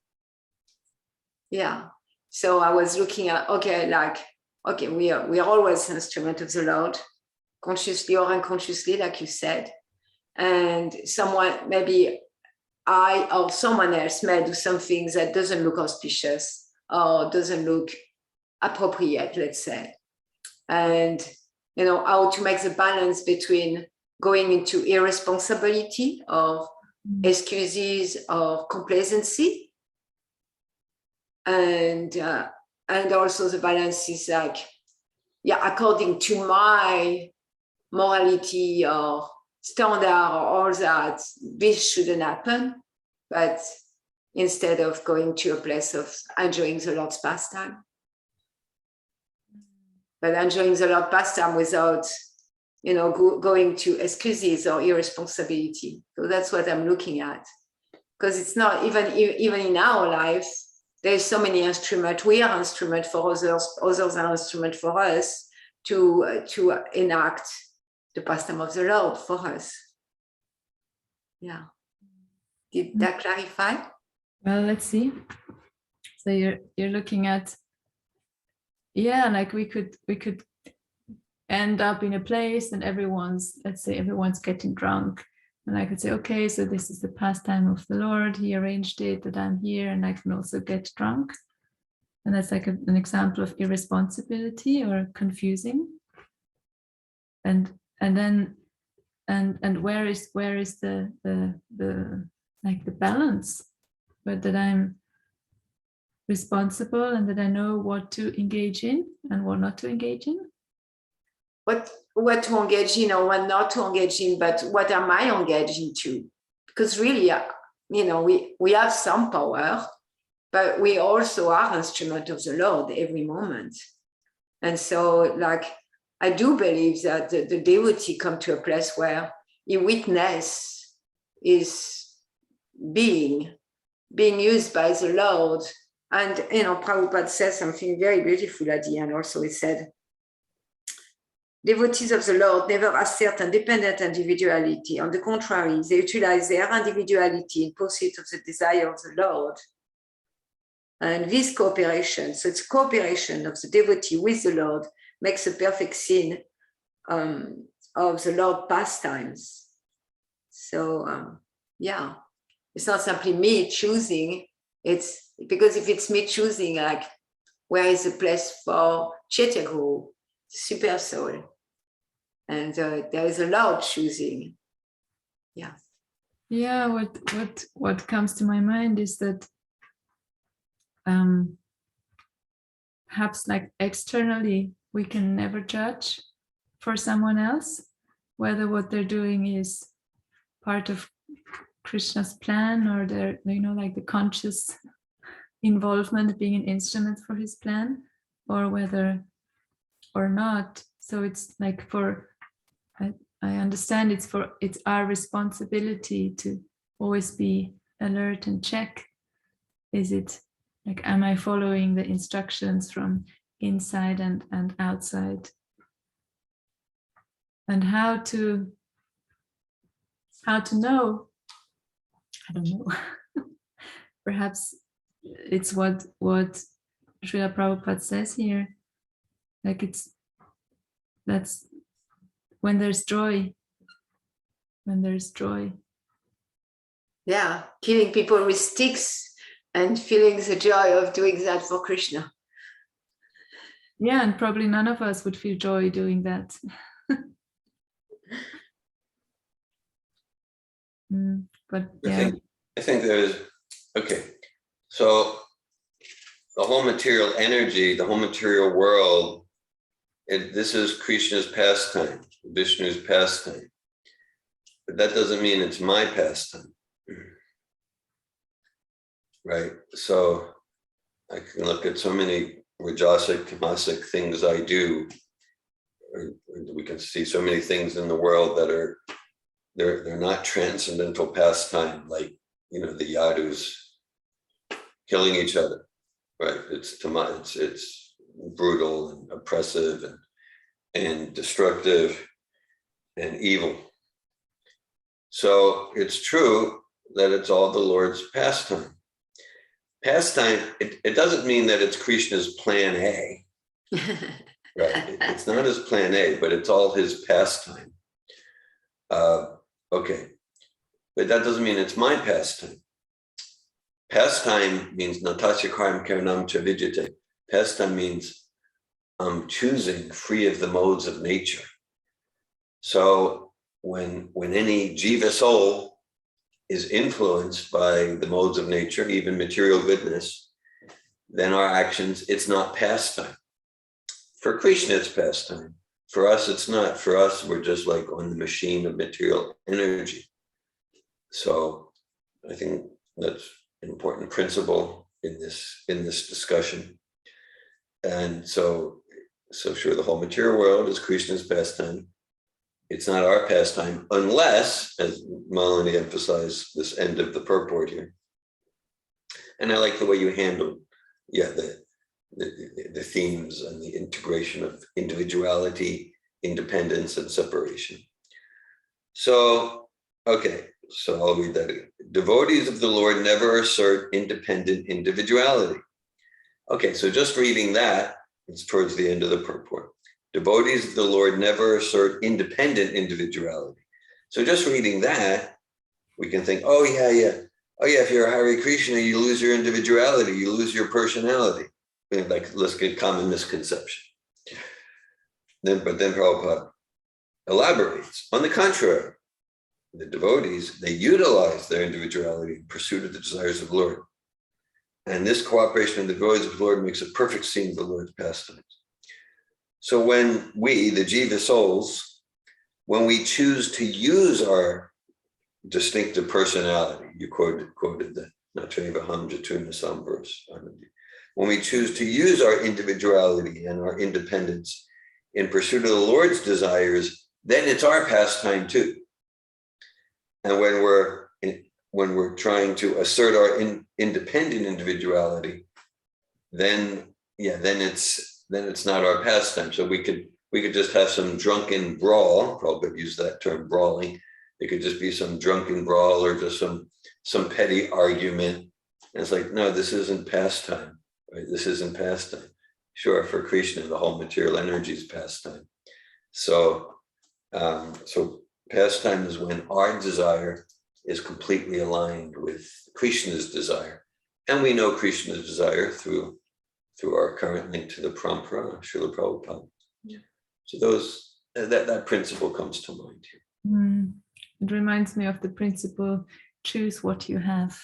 Yeah. So I was looking at, we are always an instrument of the Lord, consciously or unconsciously, like you said. And someone, maybe I or someone else may do something that doesn't look auspicious or doesn't look appropriate, let's say. And, how to make the balance between going into irresponsibility or excuses or complacency. And also the balance is like, according to my morality or standard or all that, this shouldn't happen. But instead of going to a place of enjoying the Lord's pastime, but enjoying the Lord's pastime without, going to excuses or irresponsibility. So that's what I'm looking at. Because it's not, even in our life, there's so many instruments. We are instrument for others are instrument for us to enact the pastime of the Lord for us. Yeah. Did that clarify? Well, let's see. So you're looking at, like we could end up in a place and let's say everyone's getting drunk. And I could say, okay, so this is the pastime of the Lord. He arranged it that I'm here and I can also get drunk. And that's like an example of irresponsibility or confusing. And then where is the like the balance, but that I'm responsible and that I know what to engage in and what not to engage in. What to engage in or what not to engage in, but what am I engaging to? Because really, we have some power, but we also are instrument of the Lord every moment. And so, like, I do believe that the devotee come to a place where he witness is being used by the Lord. And, Prabhupada says something very beautiful at the end also. He said, devotees of the Lord never assert independent individuality. On the contrary, they utilize their individuality in pursuit of the desire of the Lord. And this cooperation, so it's cooperation of the devotee with the Lord, makes a perfect scene of the Lord pastimes. So, it's not simply me choosing. It's because if it's me choosing, like, where is the place for Chaitya Guru, super soul? And there is a Lord choosing. Yeah. Yeah. What comes to my mind is that perhaps like externally we can never judge for someone else whether what they're doing is part of Krishna's plan or their, like the conscious involvement being an instrument for his plan, or whether or not. So it's like I understand it's our responsibility to always be alert and check. Is it like, am I following the instructions from inside and outside? And how to know? I don't know. Perhaps it's what Srila Prabhupada says here. Like that's when there's joy. When there's joy. Yeah, killing people with sticks and feeling the joy of doing that for Krishna. Yeah, and probably none of us would feel joy doing that. But yeah. I think there's, okay, so the whole material energy, the whole material world, this is Krishna's pastime, Vishnu's pastime. But that doesn't mean it's my pastime. Right? So I can look at so many rajasic, tamasic things I do. We can see so many things in the world that are, they're not transcendental pastime, like, the yadus killing each other, right? It's brutal and oppressive and destructive and evil. So it's true that it's all the Lord's pastime. Pastime, it doesn't mean that it's Krishna's plan A. Right? It's not his plan A, but it's all his pastime. Okay. But that doesn't mean it's my pastime. Pastime means natasya karam karanam cha vijite. Pastime means I'm choosing free of the modes of nature. So when any jiva soul is influenced by the modes of nature, even material goodness, then our actions, it's not pastime. For Krishna, it's pastime. For us, it's not. For us, we're just like on the machine of material energy. So I think that's an important principle in this discussion. And so sure, the whole material world is Krishna's pastime. It's not our pastime, unless, as Malini emphasized, this end of the purport here. And I like the way you handled, the themes and the integration of individuality, independence, and separation. So, okay, so I'll read that again. Devotees of the Lord never assert independent individuality. Okay, so just reading that, it's towards the end of the purport. Devotees of the Lord never assert independent individuality. So just reading that, we can think, oh yeah, if you're a Hare Krishna, you lose your individuality, you lose your personality. Like, let's get common misconception. But then Prabhupada elaborates. On the contrary, the devotees, they utilize their individuality in pursuit of the desires of the Lord. And this cooperation of the devotees of the Lord makes a perfect scene of the Lord's pastimes. So when we, the Jiva souls, when we choose to use our distinctive personality, you quoted the Natreva Hamjatuna Sam verse, when we choose to use our individuality and our independence in pursuit of the Lord's desires, then it's our pastime too. And when we're trying to assert our independent individuality, then it's not our pastime. So we could just have some drunken brawl. Probably use that term, brawling. It could just be some drunken brawl or just some petty argument. And it's like, no, this isn't pastime, right? This isn't pastime. Sure, for Krishna, the whole material energy is pastime. So pastime is when our desire is completely aligned with Krishna's desire. And we know Krishna's desire through our current link to the Parampara, Srila Prabhupada. Yeah. So that principle comes to mind here. It reminds me of the principle, choose what you have.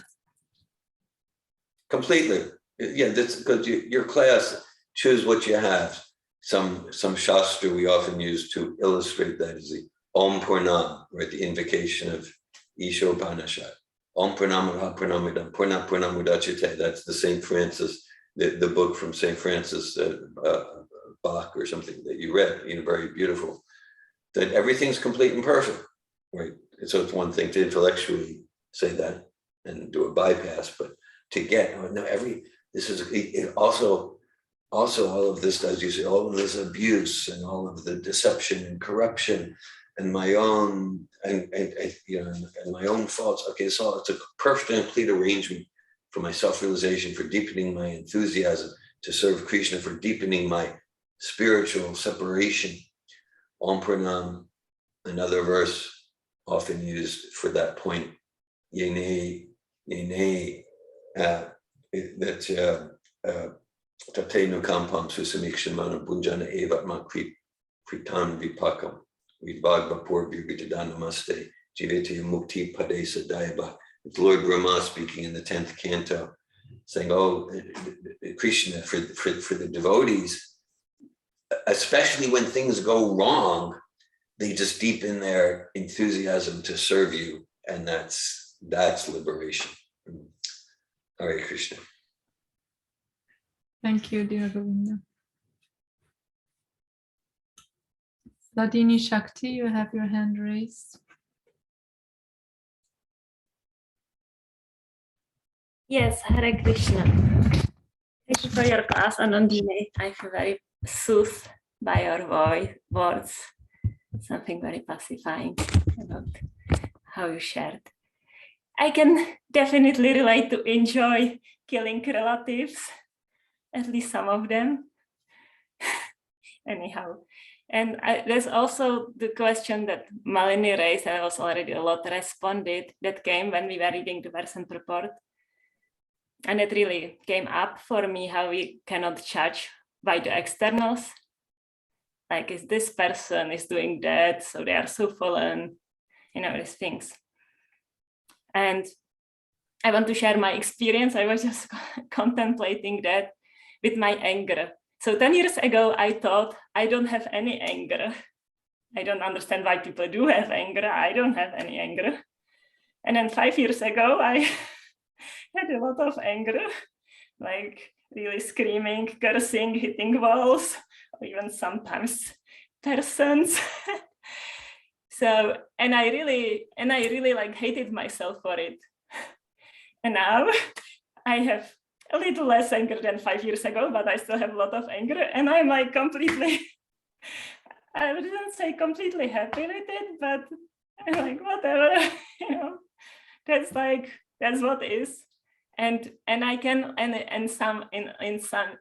Completely. Yeah, that's because your class, choose what you have. Some shastra we often use to illustrate that is the Om Purnam, right? The invocation of Ishopanishad. Om Purnamada Purnamidam Purna Purnamudachite. That's the St. Francis, the book from St. Francis Bach or something that you read, very beautiful. That everything's complete and perfect, right? And so it's one thing to intellectually say that and do a bypass, but to get, also all of this, as you say, all of this abuse and all of the deception and corruption and my own and my own faults. Okay, so it's a perfect and complete arrangement for my self-realization, for deepening my enthusiasm to serve Krishna, for deepening my spiritual separation. Om Purnam, another verse often used for that point. Yene, that Tatenu Kampam Susamikshimana Bunjana Evatma Kritan Vipakam Vidbhagvapur Virgitadhanamaste Jivitya Mukti Padesa Dayaba. It's Lord Brahma speaking in the 10th canto, saying, oh, Krishna, for the devotees, especially when things go wrong, they just deepen their enthusiasm to serve you, and that's liberation. Hare Krishna. Thank you, dear Govinda. Ladini Shakti, you have your hand raised. Yes, Hare Krishna. Thank you for your class, Anandini. I feel very soothed by your words. Something very pacifying about how you shared. I can definitely relate to enjoy killing relatives, at least some of them. Anyhow. And there's also the question that Malini raised, and I was already a lot responded, that came when we were reading the Version Report. And it really came up for me how we cannot judge by the externals. Like, is this person is doing that, so they are so fallen, these things. And I want to share my experience. I was just contemplating that with my anger. So 10 years ago, I thought I don't have any anger. I don't understand why people do have anger. I don't have any anger. And then 5 years ago, I had a lot of anger, like really screaming, cursing, hitting walls, or even sometimes persons. So, and I really like hated myself for it. And now I have a little less anger than 5 years ago, but I still have a lot of anger, and I'm like completely, I wouldn't say completely happy with it, but I'm like, whatever, that's what is. And I can, and in some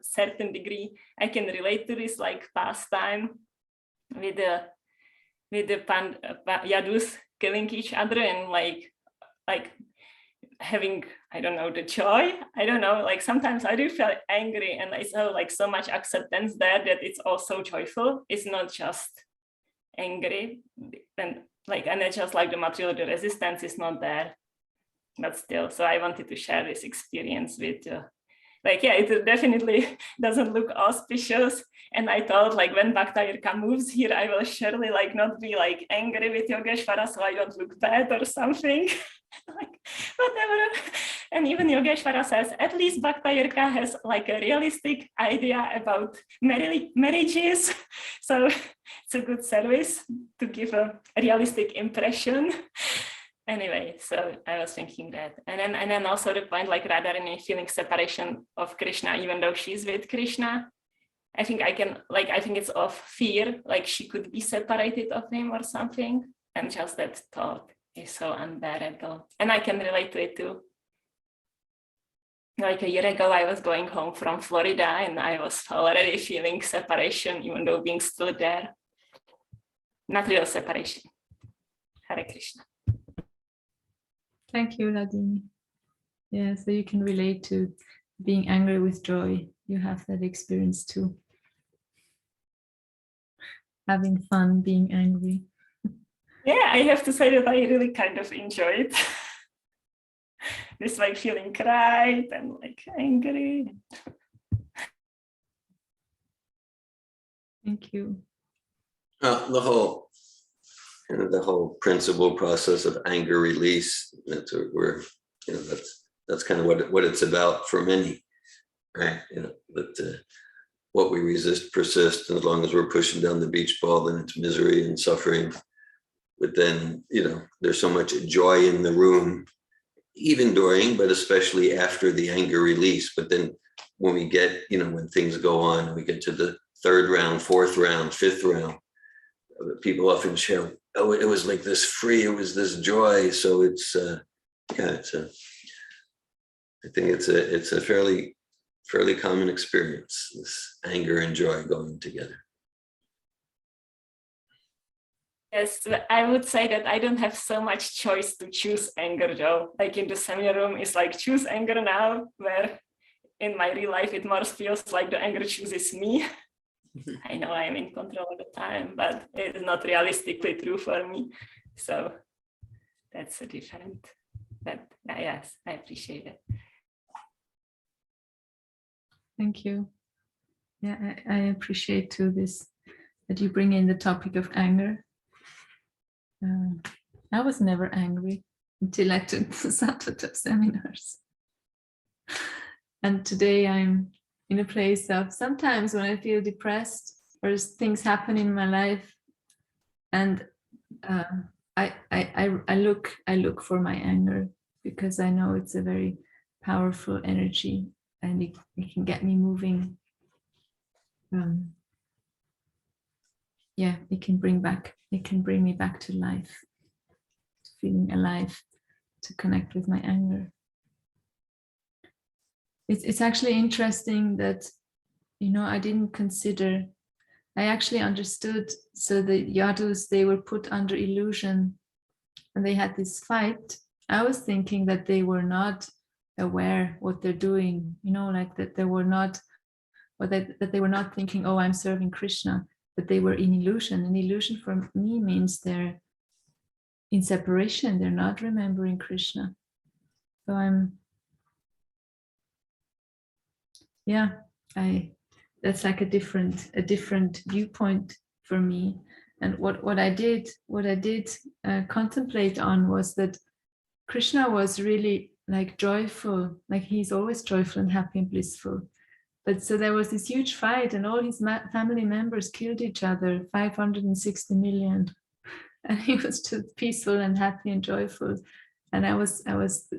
certain degree, I can relate to this like pastime with the Yadus killing each other and like having, I don't know, the joy. I don't know, like sometimes I do feel angry and I saw like so much acceptance there that it's also joyful. It's not just angry and it's just like the material, the resistance is not there, but still. So I wanted to share this experience with you. It definitely doesn't look auspicious. And I thought like when Bhaktayirka moves here, I will surely like not be like angry with Yogeshwara so I don't look bad or something. Like whatever. And even Yogeshwara says, at least Bhaktayirka has like a realistic idea about marriages. So it's a good service to give a realistic impression. Anyway, so I was thinking that. And then also the point like Radharani feeling separation of Krishna, even though she's with Krishna. I think it's of fear, like she could be separated of him or something. And just that thought is so unbearable. And I can relate to it too. Like a year ago, I was going home from Florida and I was already feeling separation, even though being still there. Not real separation. Hare Krishna. Thank you, Ladini. Yeah, so you can relate to being angry with joy. You have that experience too. Having fun being angry. Yeah, I have to say that I really kind of enjoy it. This like feeling cried and like angry. Thank you. The whole principle process of anger release, that's what we're, that's kind of what it's about for many, right? That what we resist persists, and as long as we're pushing down the beach ball, then it's misery and suffering. But then, there's so much joy in the room, even during, but especially after the anger release. But then when we get, when things go on, we get to the third round, fourth round, fifth round, people often share, oh, it was like this free, it was this joy. So it's, I think it's a fairly common experience, this anger and joy going together. Yes, I would say that I don't have so much choice to choose anger though. Like in the seminar room, it's like choose anger now, where in my real life, it more feels like the anger chooses me. I know I'm in control all the time, but it's not realistically true for me. So that's a different, but yes, I appreciate it. Thank you. Yeah, I appreciate too this, that you bring in the topic of anger. I was never angry until I took the Sattva seminars. And today I'm in a place of, sometimes when I feel depressed or things happen in my life, and I look for my anger, because I know it's a very powerful energy and it can get me moving. It can bring me back to life, to feeling alive, to connect with my anger. It's actually interesting that, I didn't consider, I actually understood, so the Yadus, they were put under illusion and they had this fight. I was thinking that they were not aware what they're doing, like that they were not, or that they were not thinking, oh, I'm serving Krishna, but they were in illusion. And illusion for me means they're in separation, they're not remembering Krishna. So that's like a different viewpoint for me. And what I did contemplate on was that Krishna was really like joyful, like he's always joyful and happy and blissful. But so there was this huge fight and all his family members killed each other, 560 million. And he was just peaceful and happy and joyful. And I was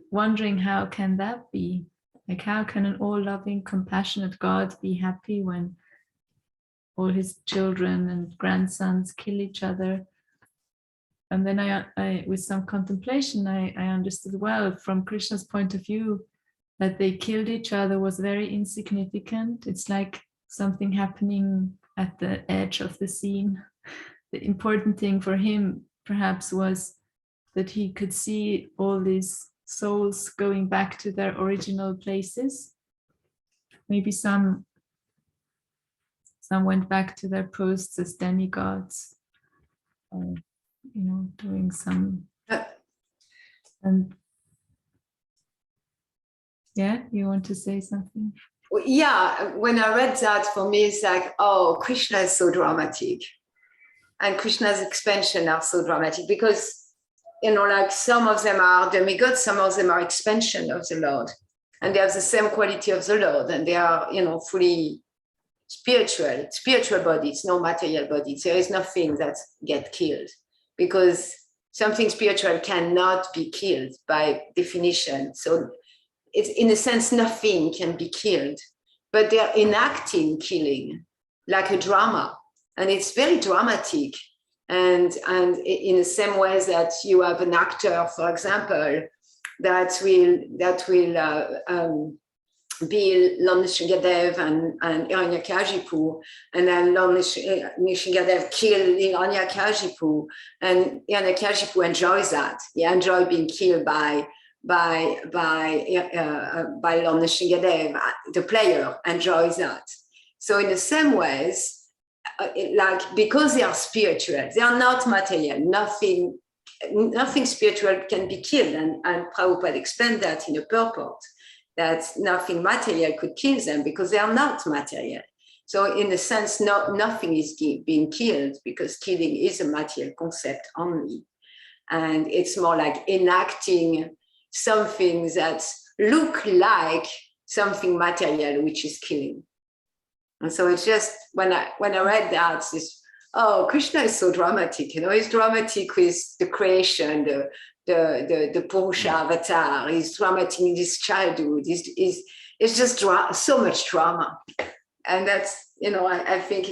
wondering, how can that be? Like, how can an all-loving, compassionate God be happy when all his children and grandsons kill each other? And then I with some contemplation, I understood, well, from Krishna's point of view, that they killed each other was very insignificant. It's like something happening at the edge of the scene. the important thing for him perhaps was that he could see all these souls going back to their original places. Maybe some went back to their posts as demigods, or doing some. And yeah, you want to say something? Yeah, when I read that, for me, it's like, oh, Krishna is so dramatic. And Krishna's expansion are so dramatic because, like some of them are demigods, some of them are expansion of the Lord. And they have the same quality of the Lord. And they are, fully spiritual bodies, no material bodies. There is nothing that gets killed because something spiritual cannot be killed by definition. So it's, in a sense, nothing can be killed, but they're enacting killing like a drama. And it's very dramatic. And in the same way that you have an actor, for example, that will be Lord Nishingadev and Hiranyakashipu, and then Lord Nishingadev kill Hiranyakashipu, and Hiranyakashipu enjoys that. He enjoys being killed by Lord Nishingadev. The player enjoys that. So in the same ways, because they are spiritual, they are not material. Nothing spiritual can be killed, and Prabhupada explained that in a purport, that nothing material could kill them because they are not material. So in a sense, nothing is being killed because killing is a material concept only. And it's more like enacting something that look like something material, which is killing. And so it's just, when I read that, Krishna is so dramatic, he's dramatic with the creation, the Purusha avatar, he's dramatic in his childhood, it's just so much drama. And that's, I think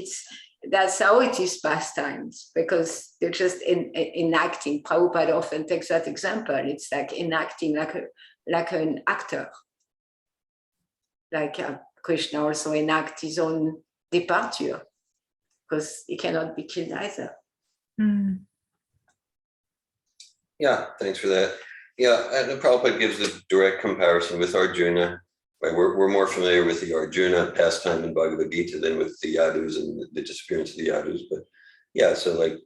that's how it is pastimes, because they're just enacting. Prabhupada often takes that example. It's like enacting like an actor. Like Krishna also enact his own departure because he cannot be killed either. Mm. Yeah, thanks for that. Yeah, and Prabhupada gives a direct comparison with Arjuna. Right? We're more familiar with the Arjuna pastime in Bhagavad Gita than with the Yadus and the disappearance of the Yadus. But yeah, so like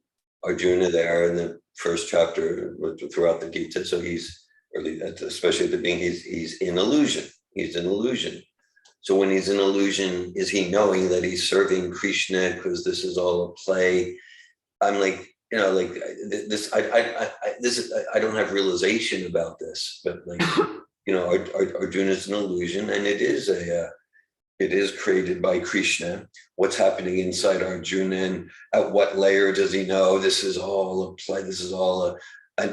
Arjuna there in the first chapter throughout the Gita. So especially at the beginning, he's in illusion. He's in illusion. So when he's in illusion, is he knowing that he's serving Krishna because this is all a play? I'm like, this. I don't have realization about this, but like, Arjuna is an illusion, and it is created by Krishna. What's happening inside Arjuna, and at what layer does he know this is all a play? This is all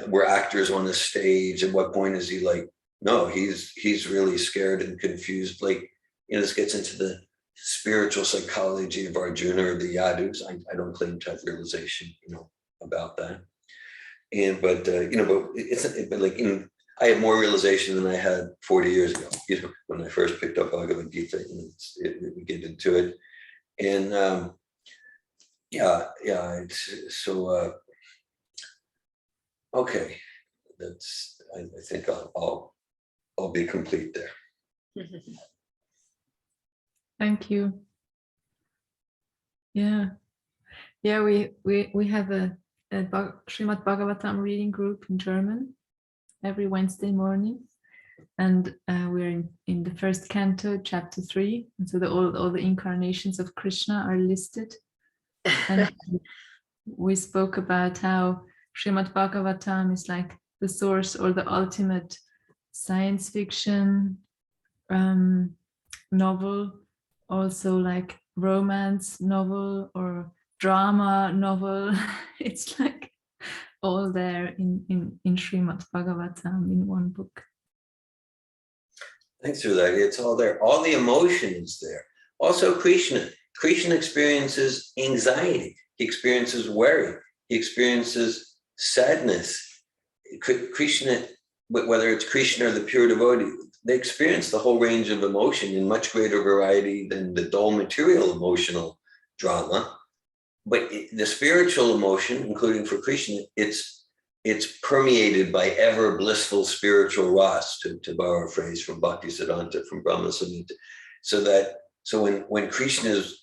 we're actors on a stage. At what point is he like, no, he's really scared and confused, like. This gets into the spiritual psychology of Arjuna or the Yadus. I don't claim to have realization, about that. I have more realization than I had 40 years ago. When I first picked up Bhagavad Gita, we get into it, and okay. That's. I think I'll be complete there. Thank you. Yeah. We have a Srimad Bhagavatam reading group in German every Wednesday morning, and we're in the first canto, chapter 3, and so all the incarnations of Krishna are listed. And we spoke about how Srimad Bhagavatam is like the source or the ultimate science fiction novel, also like romance novel or drama novel. It's like all there in Srimad Bhagavatam in one book. Thanks for that. It's all there. All the emotion is there. Also Krishna experiences anxiety. He experiences worry. He experiences sadness. Krishna, whether it's Krishna or the pure devotee, they experience the whole range of emotion in much greater variety than the dull material emotional drama. the spiritual emotion, including for Krishna, it's permeated by ever blissful spiritual ras, to borrow a phrase from Bhaktisiddhanta, from Brahma Samhita. So when Krishna's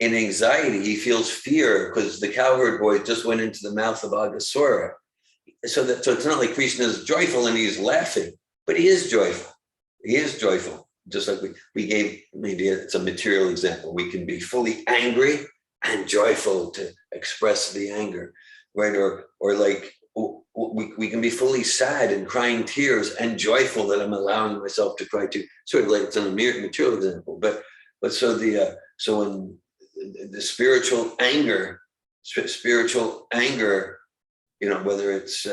in anxiety, he feels fear because the cowherd boy just went into the mouth of Aghasura. So it's not like Krishna's joyful and he's laughing, but he is joyful. He is joyful. Just like we gave, maybe it's a material example. We can be fully angry and joyful to express the anger, right? Or like we can be fully sad and crying tears and joyful that I'm allowing myself to cry too. Sort of like it's a material example, but so when the spiritual anger, you know, whether it's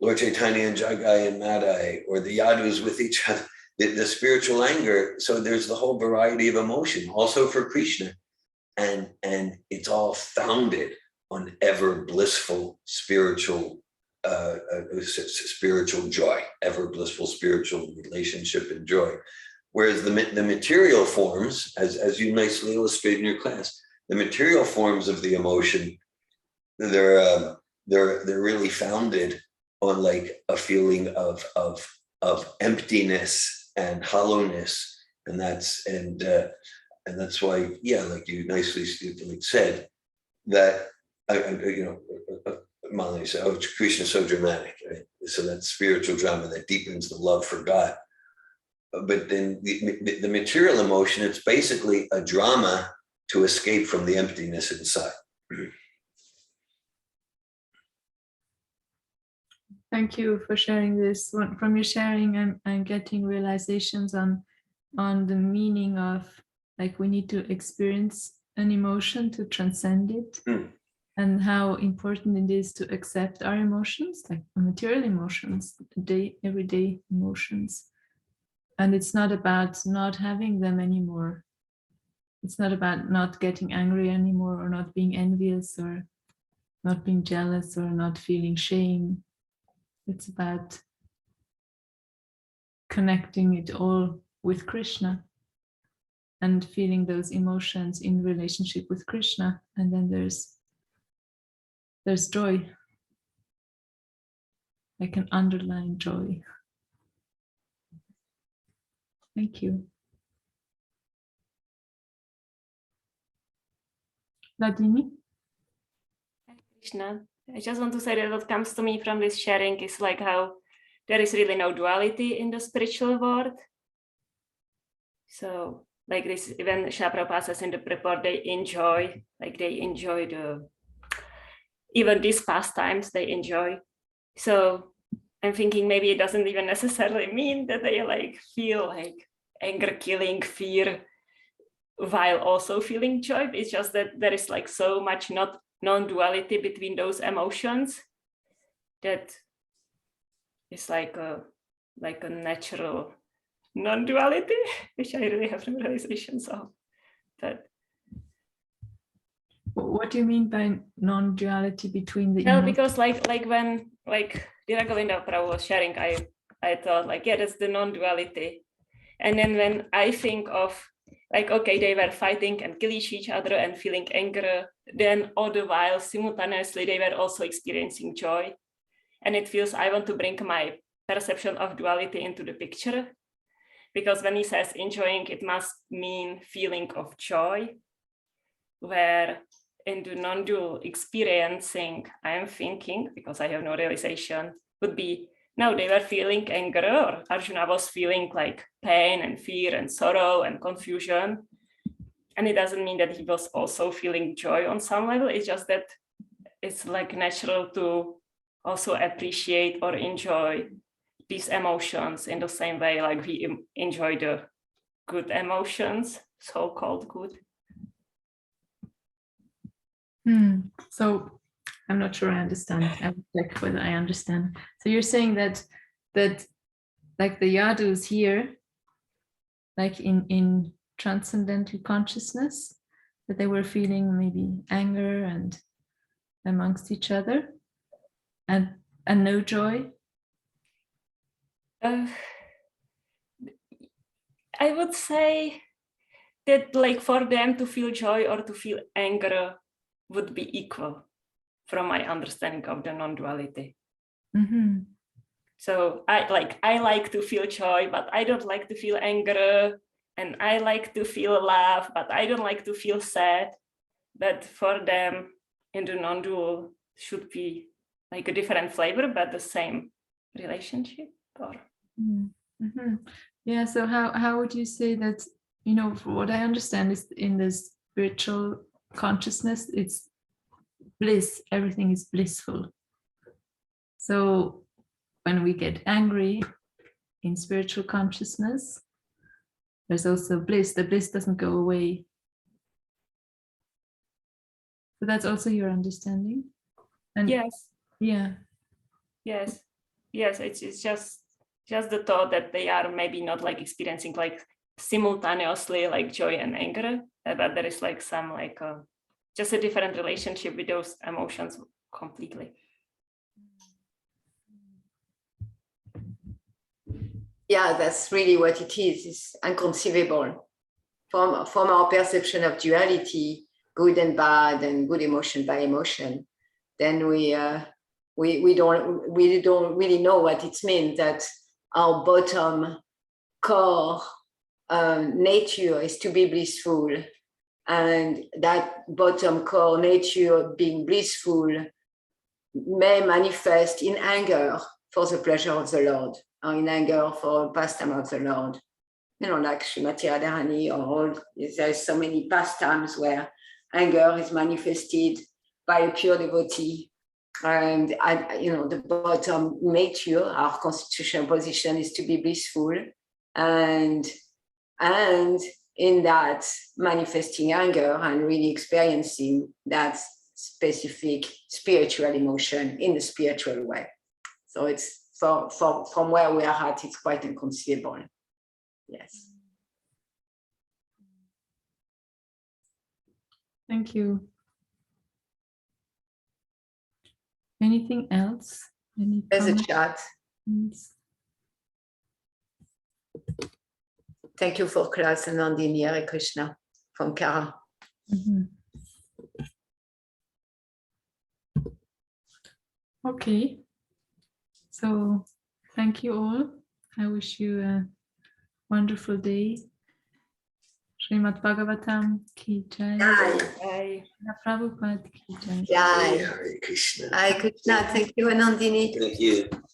Lord Chaitanya and Jagai and Madai, or the Yadus with each other, the spiritual anger. So there's the whole variety of emotion also for Krishna, and it's all founded on ever blissful spiritual joy, ever blissful spiritual relationship and joy. Whereas the material forms, as you nicely illustrated in your class, the material forms of the emotion, they're really founded on like a feeling of emptiness and hollowness, and that's why, yeah, like you nicely said, that Malini said, oh, Krishna is so dramatic, right? So that spiritual drama that deepens the love for God. But then the material emotion, it's basically a drama to escape from the emptiness inside. Thank you for sharing this. From your sharing, I'm getting realizations on the meaning of, like, we need to experience an emotion to transcend it, and how important it is to accept our emotions, like material emotions, everyday emotions. And it's not about not having them anymore. It's not about not getting angry anymore, or not being envious, or not being jealous, or not feeling shame. It's about connecting it all with Krishna and feeling those emotions in relationship with Krishna. And then there's joy, like an underlying joy. Thank you. Vladimir? Krishna, I just want to say that what comes to me from this sharing is like how there is really no duality in the spiritual world. So like this, even Srila Prabhupada says in the purport, they enjoy even these pastimes, they enjoy. So I'm thinking maybe it doesn't even necessarily mean that they like feel like anger, killing, fear, while also feeling joy. It's just that there is like so much non-duality between those emotions that it's like a natural non-duality, which I really have no realizations of. But what do you mean by non-duality between the no, because like when Diragovinda Prabhu was sharing, I thought like, yeah, that's the non-duality. And then when I think of like, okay, they were fighting and killing each other and feeling anger, then all the while simultaneously they were also experiencing joy. And it feels I want to bring my perception of duality into the picture, because when he says enjoying, it must mean feeling of joy, where in the non-dual experiencing, I am thinking, because I have no realization, would be, no, they were feeling anger, or Arjuna was feeling like pain and fear and sorrow and confusion. And it doesn't mean that he was also feeling joy on some level. It's just that it's like natural to also appreciate or enjoy these emotions in the same way like we enjoy the good emotions, so-called good. So I'm not sure I understand. I will check whether I understand. So you're saying that like the yadus here, like in transcendental consciousness, that they were feeling maybe anger and amongst each other, and no joy. I would say that like for them to feel joy or to feel anger would be equal from my understanding of the non-duality. Mhm. So I like to feel joy, but I don't like to feel anger, and I like to feel love, but I don't like to feel sad. But for them in the non-dual should be like a different flavor, but the same relationship. Or Mhm. Yeah, so how would you say that, you know, for what I understand is in the spiritual consciousness, it's bliss, everything is blissful. So when we get angry in spiritual consciousness, there's also bliss. The bliss doesn't go away. So that's also your understanding. And yes, yeah. it's just the thought that they are maybe not like experiencing like simultaneously like joy and anger, but there is like some like just a different relationship with those emotions completely. Yeah, that's really what it is. It's inconceivable. From our perception of duality, good and bad, and good emotion, bad emotion, then we don't really know what it means that our bottom core nature is to be blissful, and that bottom core nature being blissful may manifest in anger for the pleasure of the Lord, or in anger for pastime of the Lord. You know, like Srimati Radharani, or all, there's so many pastimes where anger is manifested by a pure devotee. And you know, the bottom nature, our constitutional position is to be blissful, and in that manifesting anger and really experiencing that specific spiritual emotion in the spiritual way. So it's from where we are at, it's quite inconceivable. Yes. Thank you. Anything else? Any There's a comments? chat. Thank you for class, Anandini, Hare Krishna, from Kara. Mhm. Okay. So thank you all. I wish you a wonderful day. Srimad Bhagavatam ki jai. Bye. Prabhupada ki jai. Jai. Hare Krishna. Hare Krishna. Thank you, Anandini. Thank you.